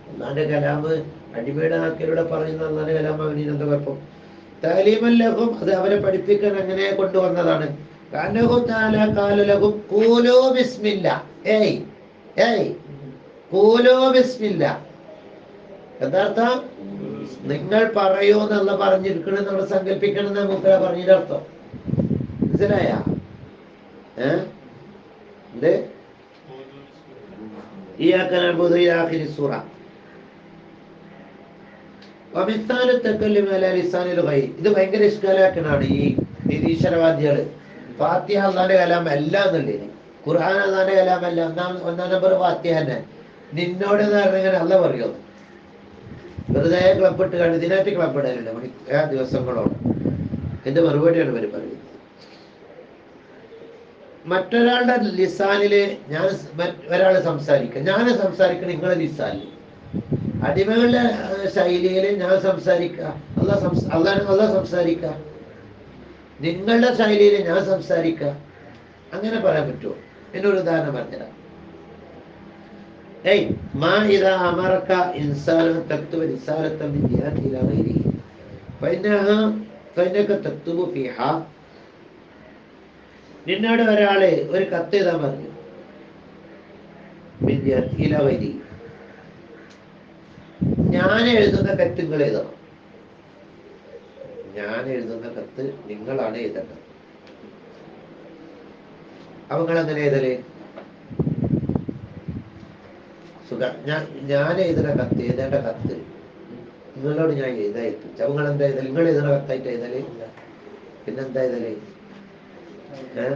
അല്ലാഹുവിന്റെ കലാമ് അടിമയുടെ നാക്കിലൂടെ പറയുന്ന അല്ലാഹുവിന്റെ കലാമ് അവന് എന്താ കുഴപ്പം? തഅലീമൻ ലഹും, അത് അവരെ പഠിപ്പിക്കാൻ അങ്ങനെ കൊണ്ടുവന്നതാണ്. അന്നഹു തആല ഖാല ലഹും ഖൂലൂ ബിസ്മില്ലാ. ഖൂലൂ ബിസ്മില്ലാ എന്താർത്ഥം? നിങ്ങൾ പറയൂ എന്നുള്ള പറഞ്ഞിരിക്കണം, നമ്മൾ സങ്കല്പിക്കണം എന്ന് മൂപ്പര പറഞ്ഞതിന്റെ അർത്ഥം മനസ്സിലായ? എന്ത്? ഇയ്യാക നഅ്ബുദു ഇലാ ആഖിരി സൂറ. വമിസാലു തകല്ലുമി അലാ ലിസാനിൽ ഗൈർ. ഇത് ഭയങ്കര ഇഷ്കാലാക്കനാണ് ഈ നിരീശ്വരവാദികള്. ഫാത്തിഹ അല്ലാഹുവിന്റെ കലാം അല്ല എന്നുള്ളേ, ഖുർആൻ അല്ലാഹുവിന്റെ കലാം അല്ല. ഒന്നാം നമ്പർ ഫാത്തിഹ തന്നെ. നിന്നോട് എന്ന് പറഞ്ഞാൽ അല്ലാഹ് പറയോ? വെറുതെ ക്ലബ് ഇട്ട് കണ്ട് ഇതിനായിട്ട് ക്ലബ് ഇടാനുണ്ട് ദിവസങ്ങളോട്. എന്റെ മറുപടിയാണ് ഇവർ പറയുന്നത്. മറ്റൊരാളുടെ ലിസാനില് ഞാൻ ഒരാള് സംസാരിക്കുക, ഞാൻ സംസാരിക്കണം നിങ്ങളുടെ ലിസാനിൽ. അടിമകളുടെ ശൈലിയിൽ ഞാൻ സംസാരിക്കുക, അള്ളാഹ് സംസാരിക്കുക. നിങ്ങളുടെ ശൈലിയിൽ ഞാൻ സംസാരിക്കുക, അങ്ങനെ പറയാൻ പറ്റുമോ? എന്നൊരു ഉദാഹരണം പറഞ്ഞുതരാം. മാ ഇദാ അമറക ഇൻസാനു തക്തുബ റിസാലത്തൻ മിൻ ജിഹതി ഇലാ ഗൈരിഹി ഫഇന്നക തക്തുബു ഫീഹാ. നിന്നോട് ഒരാള് ഒരു കത്ത് എഴുതാൻ പറഞ്ഞു, മിൻ ജിഹതി ഇലാ ഗൈരിഹി, ഞാൻ എഴുതുന്ന കത്ത് നിങ്ങൾ എഴുതണം. ഞാൻ എഴുതുന്ന കത്ത് നിങ്ങളാണ് എഴുതേണ്ടത്. അപ്പൊ നിങ്ങൾ എങ്ങനെ എഴുതല്? ഞാൻ എഴുതുന്ന കത്ത്, എഴുതേണ്ട കത്ത് നിങ്ങളോട് ഞാൻ എഴുതായിരുന്നു. അപ്പൊ നിങ്ങൾ എന്താ എഴുതല്? നിങ്ങൾ എഴുതുന്ന കത്തായിട്ട് എഴുതല്? പിന്നെന്താ എഴുതല്?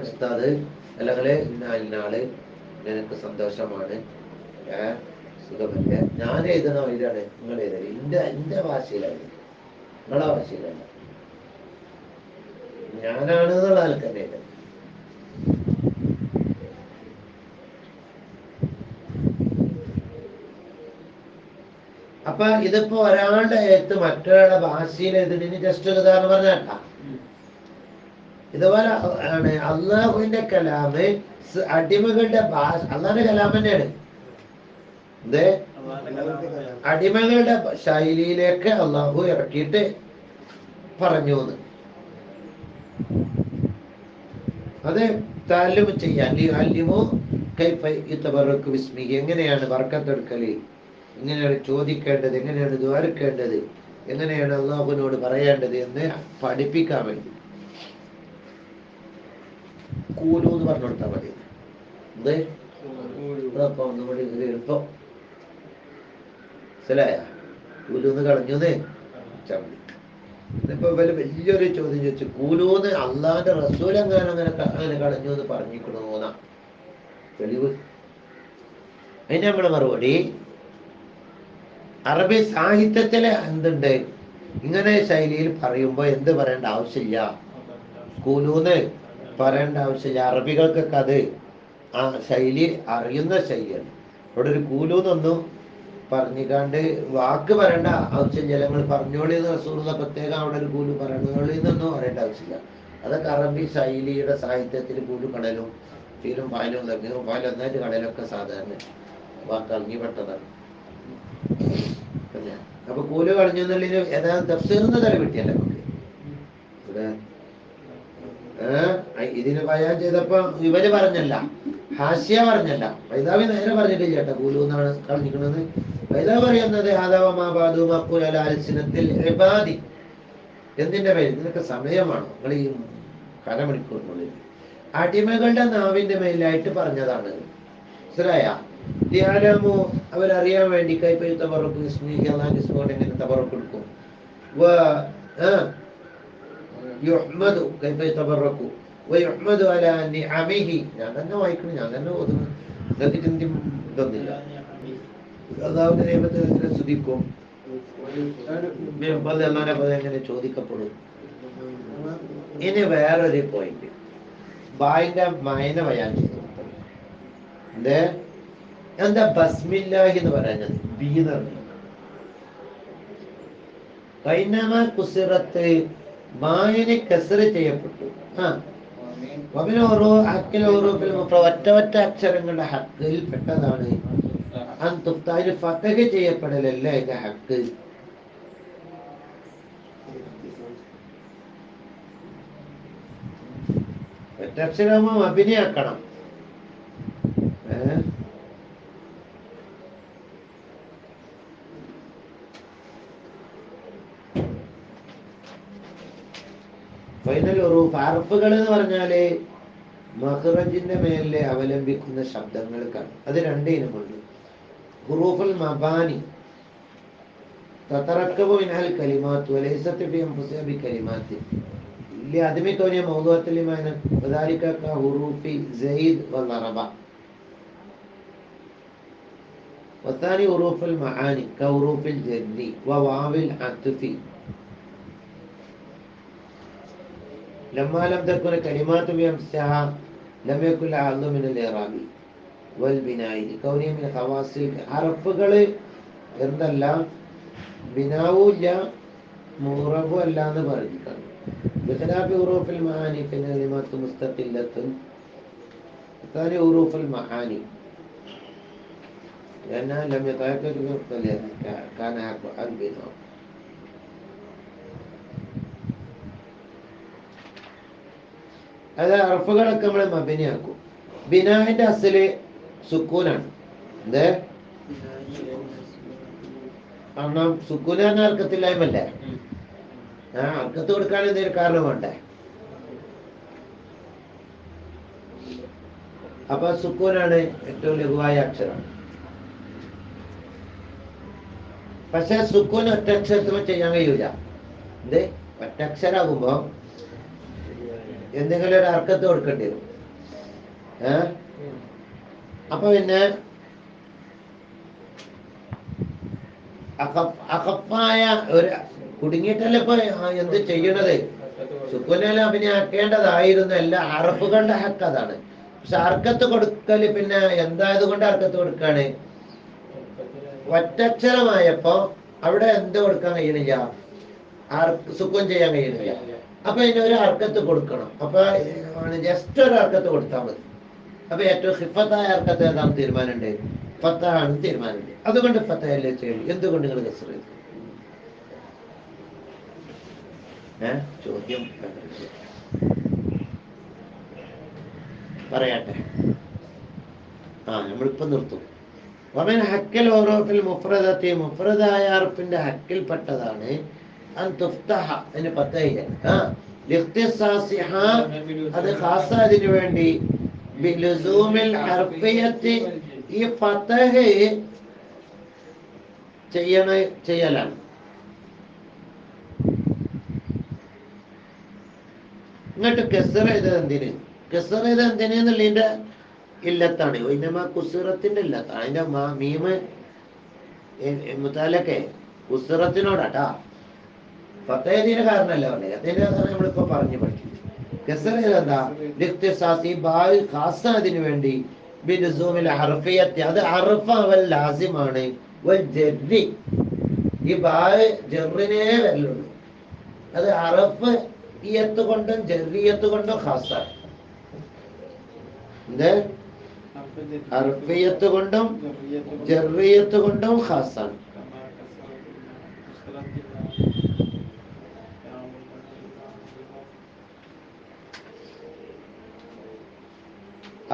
ഉസ്താദ് അല്ലെങ്കിൽ ഇന്നാള് നിനക്ക് സന്തോഷമാണ്, സുഖമില്ല. ഞാൻ എഴുതണ വഴിയിലാണ് നിങ്ങൾ എഴുതല്. എന്റെ ഭാഷയിലാണ്, നിങ്ങളെ ഭാഷയിലല്ല. ഞാനാണ് എന്നുള്ള ആൾക്ക് തന്നെ എഴുതല്. അപ്പൊ ഇതിപ്പോ ഒരാളുടെ എഴുത്ത് മറ്റൊരാളുടെ ഭാഷയിൽ എഴുതുന്നതിന് ജസ്റ്റ് ഒരു ഉദാഹരണം പറഞ്ഞാട്ടാ. ഇതുപോലെ ആണ് അള്ളാഹുവിന്റെ കലാമ് അടിമകളുടെ ഭാഷ. അള്ളാഹിന്റെ കലാം തന്നെയാണ് ഇത്. അടിമകളുടെ ശൈലിയിലേക്ക് അള്ളാഹു ഇറക്കിയിട്ട് പറഞ്ഞു. അത് താലൂമ് ചെയ്യാൻ അല്ലിമോ കൈഫ വിസ്മി, എങ്ങനെയാണ് ബർക്കത്തെടുക്കല്, എങ്ങനെയാണ് ചോദിക്കേണ്ടത്, എങ്ങനെയാണ് ദ്വാരക്കേണ്ടത്, എങ്ങനെയാണ് അള്ളാഹുവിനോട് പറയേണ്ടത് എന്ന് പഠിപ്പിക്കാൻ വേണ്ടി കൂലു എന്ന് പറഞ്ഞു കൊടുത്താൽ മതി. എന്ത് അപ്പൊ ഒന്നുകൂടി എളുപ്പം മനസ്സിലായ? കൂലൂന്ന് കളഞ്ഞൂന്ന് ഇപ്പൊ വലിയൊരു ചോദ്യം ചോദിച്ചു, കൂലൂന്ന് അള്ളാന്റെ റസൂൽ അങ്ങനെ കളഞ്ഞു എന്ന് പറഞ്ഞിക്കണോന്നാ തെളിവ്. അതിന് നമ്മള് മറുപടി, അറബി സാഹിത്യത്തില് എന്തുണ്ട്, ഇങ്ങനെ ശൈലിയിൽ പറയുമ്പോ എന്ത് പറയേണ്ട ആവശ്യമില്ല, കൂലൂന്ന് പറയേണ്ട ആവശ്യമില്ല. അറബികൾക്കൊക്കെ അത് ആ ശൈലി അറിയുന്ന ശൈലിയാണ്. ഇവിടെ ഒരു കൂലൂന്നൊന്നും പറഞ്ഞിക്കാണ്ട് വാക്ക് പറയേണ്ട ആവശ്യമില്ല. ഞങ്ങൾ പറഞ്ഞോളി എന്ന് റസൂലുള്ള പ്രത്യേകം അവിടെ ഒരു കൂലു പറഞ്ഞോളി എന്നൊന്നും പറയേണ്ട ആവശ്യമില്ല. അതൊക്കെ അറബി ശൈലിയുടെ സാഹിത്യത്തിൽ കൂലു കടലും ഫീലും പാലും ലഭ്യവും പാലും ഒന്നായിട്ട് കടലൊക്കെ സാധാരണ വാക്കറിഞ്ഞപ്പെട്ടതാണ്. അപ്പൊ കൂലു കളഞ്ഞു എന്നുള്ളതിന് ഏതായാലും തഫ്സീറിന് തല കിട്ടിയല്ലേ നമുക്ക് ഇവിടെ. ഇതിന് ബയാൻ ചെയ്തപ്പോ ഇവര് പറഞ്ഞല്ല, ഹാസ്യ പറഞ്ഞല്ല, വൈതാവി നേരെ പറഞ്ഞിട്ടില്ല കേട്ടോ കൂലു എന്നാണ് കളഞ്ഞിക്കുന്നത്. വൈതാവ് പറയുന്നത് എന്തിന്റെ പേര്? ഇതിനൊക്കെ സമയമാണ്. നിങ്ങൾ ഈ കരമണിക്കൂറിനുള്ളിൽ അടിമകളുടെ നാവിന്റെ മേലായിട്ട് പറഞ്ഞതാണ്. മനസ്സിലായ? ധ്യാനമോ അവരറിയാൻ വേണ്ടി കൈപ്പൈ തബറക്ക് എങ്ങനെ തബറക്ക് എടുക്കും. യുഹ്മദു കൈഫ യതബറകു വയുഹ്മദു അലാ നിഅമിഹി. ഞാൻ തന്നെ വായിക്കണം, ഞാൻ തന്നെ ഓതുന്നു. ഇതൊക്കെ ചിന്തി ഇതൊന്നില്ല. അള്ളാഹുവിന്റെ നിയമത്തെ എങ്ങനെ സ്തുതിക്കും, എങ്ങനെ ചോദിക്കപ്പെടും. ഇനി വേറൊരു പോയിന്റ്, ബായിന്റെ മയന ബയാൻ ചെയ്തു. എന്താ ബസ്മില്ലാഹി എന്ന് പറയുന്നത്? ബി എന്ന് പറഞ്ഞു. കൈനമ കുസിറത്ത് മായനെ കസറ് ചെയ്യപ്പെട്ടു. ഒറ്റ അക്ഷരങ്ങളുടെ ഹക്കിൽ പെട്ടതാണ്. അതിന് ഫതഹ ചെയ്യപ്പെടലല്ല അതിന്റെ ഹക്ക്. ഒറ്റക്ഷരമോ അഭിനയാക്കണം. ഫൈനൽ ഉറൂഫ് ഹർഫുകൾ എന്ന് പറഞ്ഞാല് മഖ്റജിന്റെ മേലെ അവലംബിക്കുന്ന ശബ്ദങ്ങൾക്കാണ്. അത് രണ്ട് ഇനമുണ്ട്. ഹുറൂഫുൽ മബാനി തതറക്കബു മിൻഹൽ കലിമാത്ത് വലൈസത് ഫി അൻഫുസിഹാ ബികലിമാത്ത് ലഅദമി കൗനിയ മൗദൂഅത്തുൽ ലിമാന വദാലിക കഹുറൂഫി സൈദ് വളറബ. والثاني حروف المعاني كحروف الجر وواو العطف لما لم تكن كلمات بأمسها لم يكن لها من الإعراب والبناء كونها من خواص حرفുകൾ എന്തെല്ലാം ബിനാവും ഇല്ല മുറബും അല്ല എന്ന് പറഞ്ഞിരിക്കണം. ബിഖലാഫി ഹുറൂഫിൽ മആനി കലിമാത്ത് മുസ്തഖില്ലത്തുൻ ثاني حروف المعاني لأنها لم يتأكد كان البناء. അത് ഹർഫുകളൊക്കെ നമ്മൾ മബനിയാക്കും. ബിനാന്റെ അസല് സുക്കൂനാണ്. എന്ത്? കാരണം സുക്കൂന് തന്നെ അർക്കത്തില്ലായ്മല്ലേ? അർക്കത്ത് കൊടുക്കാൻ എന്തെങ്കിലും കാരണം വേണ്ടേ? അപ്പൊ സുക്കൂനാണ് ഏറ്റവും ലഘുവായ അക്ഷരം. പക്ഷെ സുക്കൂൻ ഒറ്റക്ഷരത്തിൽ ചെയ്യാൻ കഴിയൂല. ഇത് ഒറ്റക്ഷരാകുമ്പോ എന്തെങ്കിലും ഒരു അർക്കത്ത് കൊടുക്കേണ്ടി വരും. അപ്പൊ പിന്നെ അകപ്പായ ഒരു കുടുങ്ങിയിട്ടല്ലേ ഇപ്പൊ എന്ത് ചെയ്യണത്? സുക്കൂനെല്ലാം അഭിനയാക്കേണ്ടതായിരുന്നു. എല്ലാ അറബുകളുടെ ഹക്ക് അതാണ്. പക്ഷെ അർക്കത്ത് കൊടുക്കല് പിന്നെ എന്തായത് കൊണ്ട് അർക്കത്ത് കൊടുക്കാണ്? ഒറ്റക്ഷരമായപ്പോ അവിടെ എന്ത് കൊടുക്കാൻ കഴിയണില്ല? സുക്കൂൻ ചെയ്യാൻ കഴിയുന്നില്ല. അപ്പൊ ഇതിന് ഒരു അർക്കത്ത് കൊടുക്കണം. അപ്പൊ ജസ്റ്റ് ഒരു അർക്കത്ത് കൊടുത്താൽ മതി. അപ്പൊ ഏറ്റവും ഹിഫത്തായ അർക്കത്ത് ഏതാണെന്ന് തീരുമാനമുണ്ട്? ഫത്താണെന്ന് തീരുമാനമുണ്ട്. അതുകൊണ്ട് ഫത്തയല്ലേ ചെയ്യും. എന്തുകൊണ്ട് നിങ്ങൾ കസർ ചെയ്തു? ചോദ്യം പറയട്ടെ. നമ്മളിപ്പോ നിർത്തും. വമൻ ഹക്കൽ ഓറോഫിൽ മുഫ്രദത്തി, മുഫ്രദായ അർഫിന്റെ ഹക്കിൽപ്പെട്ടതാണ് അൻ തുഫ്തഹ, അതിന് ഫത്തഹ ലിഖ്തിസാസിഹ, അത് ഖാസാദിനു വേണ്ടി ബിലുസൂമിൽ ഹർഫിയത്തി, ഈ ഫത്തഹ ചെയ്യലാണ്. ഇങ്ങോട്ട് കെസർ ചെയ്തത് എന്തിന്? കെസർ ചെയ്തത് എന്തിനെന്നുള്ളതിന്റെ ഇല്ലത്താണ്. ഇന്നമാ കുസറത്തിന്റെ ഇല്ലത്താണ്. അതിന്റെ മീമ് മുത്താലൊക്കെ കുസറത്തിനോടാട്ടാ. ഫത്തഹത്തിന്റെ കാരണമല്ല പറഞ്ഞത്. അതിന്റെ കാരണം നമ്മളിപ്പോ പറഞ്ഞു പഠിച്ചു. കെസർ ചെയ്തെന്താ? ലിഖ്തിസാസി, ബായ് ഖാസാദിനു വേണ്ടി ബിലുസൂമിൽ ഹർഫിയത്തി, അത് ഹർഫ് അവൽ ലാസിമാണ്. വൽ ജർരി, ഈ ബായ് ജറിനെ വരലുള്ളൂ. അത് ഹർഫ് ഇയത്ത് കൊണ്ടും ജറിയത്ത് കൊണ്ടും ഖാസാണ്. എന്ത്? ഹർഫിയത്ത് കൊണ്ടും ജറിയത്ത് കൊണ്ടും ഖാസാണ്.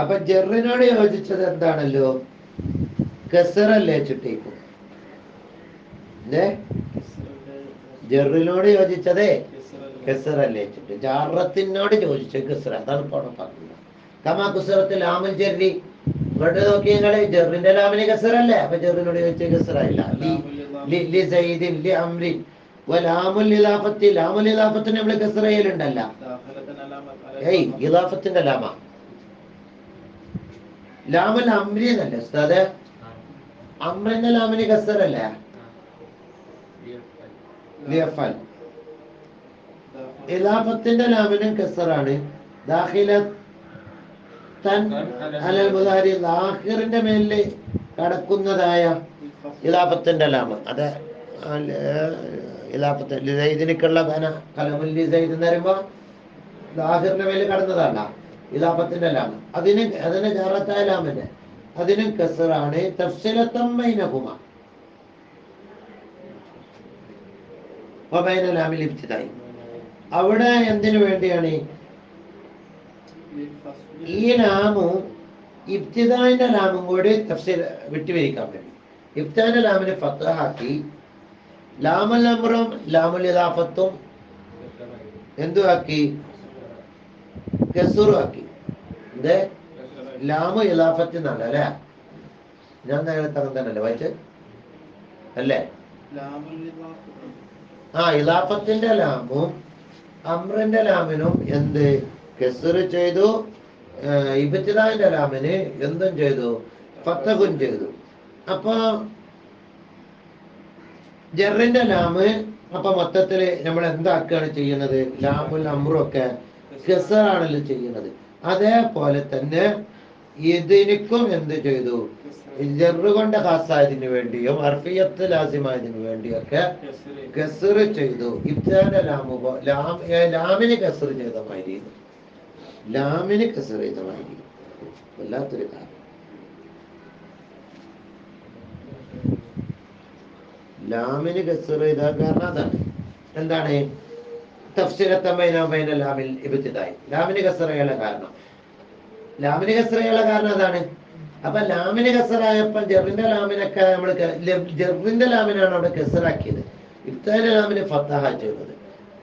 അപ്പൊ ജറിനോട് യോജിച്ചത് എന്താണല്ലോ? കസറല്ലേ ചുട്ടേക്കും. ജറിനോട് യോജിച്ചതേ കസറല്ലേ ചുട്ട്. ജാറത്തിനോട് യോജിച്ചത് കസറ. അതാണ് ഇപ്പോൾ പറഞ്ഞത്. കമാ കുസറത്ത് ലാമുൽ ജറി. ഇങ്ങോട്ട് നോക്കി നിങ്ങള്, ജറിന്റെ ലാമിന് കസറല്ലേ? അപ്പൊ ജറിനോട് യോജിച്ച കസറായില്ല. ലി സൈദിൻ ലി അംരിൻ വലാമുൽ ഇലാഫത്തി, ലാമുൽ ഇലാഫത്തിന് നമ്മള് കസറ ചെയ്യലുണ്ടല്ല. ഇലാഫത്തിന്റെ ലാമ. ലാമുൽ അംരി എന്നല്ലേ ഉസ്താദ്? അമ്രിന്റെ ലാമിന് കസറല്ലേ? ഇലാഫത്തിന്റെ ലാമിനും കസറാണ്. ദാഖിലത്തൻ അലൽ മുദാരി, ദാഖിറിന്റെ മേലിൽ കടക്കുന്നതായ ഇലാഫത്തിന്റെ ലാമ. അത് ഇലാഫത്തിനുള്ള കലമുൽ സൈദ് എന്ന് പറയുമ്പോ ദാഖിറിന്റെ മേലിൽ കടന്നതാണ് ഇലാഫത്തിന്റെ ലാമ. അതിന് ജാറത്തായ ലാമിന്റെ അതിനും കസറാണ്. തഫ്സിലത്തൻ ബൈനഹുമ വബൈന ലാമിൽ ഇബ്തിദായി. അവിടെ എന്തിനു വേണ്ടിയാണ് ഈ ലാമും ഇബ്തിദായിന്റെ ലാമും കൂടി തഫ്സീൽ വിട്ടുപിരിക്കാൻ വേണ്ടി ഇബ്തിദായിന്റെ ലാമിനെ ഫത്ഹാക്കി ലാമുൽ അംറും ലാമുൽ ഇദാഫത്തും എന്തുവാക്കി? കസറുമാക്കി. ഇത് ലാമു ഇദാഫത്തിന്നല്ല അല്ലേ? ഞാൻ നേരത്തെ തന്നല്ലേ വായിച്ചത് അല്ലേ? ഇദാഫത്തിന്റെ ലാമും അമ്രിന്റെ ലാമിനും എന്ത് കസർ ചെയ്തു. ഇബ്തിദായിന്റെ ലാമിന് എന്തും ചെയ്തു? ഫത്തഹും ചെയ്തു. അപ്പൊ ജറിന്റെ ലാമ് അപ്പൊ മൊത്തത്തില് നമ്മൾ എന്താക്കുകയാണ് ചെയ്യുന്നത്? ലാമുൽ അമ്രും ഒക്കെ കസറാണല്ലോ ചെയ്യുന്നത്. അതേപോലെ തന്നെ ഇതിനിക്കും എന്ത് ചെയ്തു? ജറ് കൊണ്ട് ഖാസായതിനു വേണ്ടിയും അർഫിയത്ത് ലാസിമായതിനു വേണ്ടിയൊക്കെ കസർ ചെയ്തു. ഇബ്തിദായിന്റെ ലാമിന് കസർ ചെയ്ത മാതിരി, ലാമിന് കസർ ചെയ്ത മാതിരി വല്ലാത്തൊരു കാര്യം. ലാമിന് കസർ ചെയ്ത കാരണം അതാണ്. എന്താണ്? തഫ്സീലത്തൻ ബൈന ലാമിൽ ഇബ്തിദായി. ലാമിന് കസർ ചെയ്യാനുള്ള കാരണം, ലാമിന് കസർ ചെയ്യാനുള്ള കാരണം അതാണ്. അപ്പൊ ലാമിന് കസറായപ്പോൾ ജെറിന്റെ ലാമിനൊക്കെ നമ്മൾ ജെറിന്റെ ലാമിനാണ് അവിടെ കസറാക്കിയത്, ഇഫ്താന്റെ ലാമിന് ഫത്തഹ ചെയ്തത്.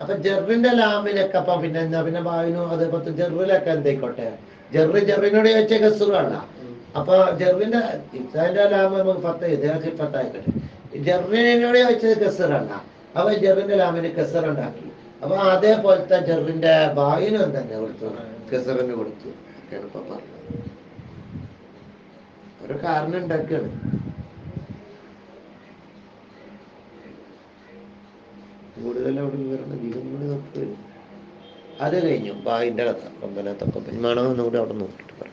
അപ്പൊ ജെറിന്റെ ലാമിനൊക്കെ അപ്പൊ പിന്നെ എന്താ, പിന്നെ ബാവിനോ അതേപോലെ ജെറിലൊക്കെ എന്തായിക്കോട്ടെ, ജെറിനോട് ചോദിച്ച കസറല്ല. അപ്പൊ ജെറിന്റെ ഇഫ്താന്റെ ലാമ് നമുക്ക് ഫത്തായിക്കോട്ടെ, ജെറിനോട് ചോദിച്ചത് കസറല്ല. അപ്പൊ ജെറിന്റെ ലാമിന് കസർ ഉണ്ടാക്കി. അപ്പൊ അതേപോലത്തെ ജെറിന്റെ ബാവിനും തന്നെ കൊടുത്തു, കസറിന് കൊടുത്തു ഒക്കെയാണ് ഇപ്പൊ പറഞ്ഞത്. ഒരു കാരണം ഉണ്ടാക്കുകയാണ്. കൂടുതൽ അവിടെ വരണം, അധികം അത് കഴിഞ്ഞു ബായിന്റെ കഥ. 9 തപ്പം പരിമാണം എന്നുകൂടി അവിടെ നോക്കിയിട്ട് പറയാം.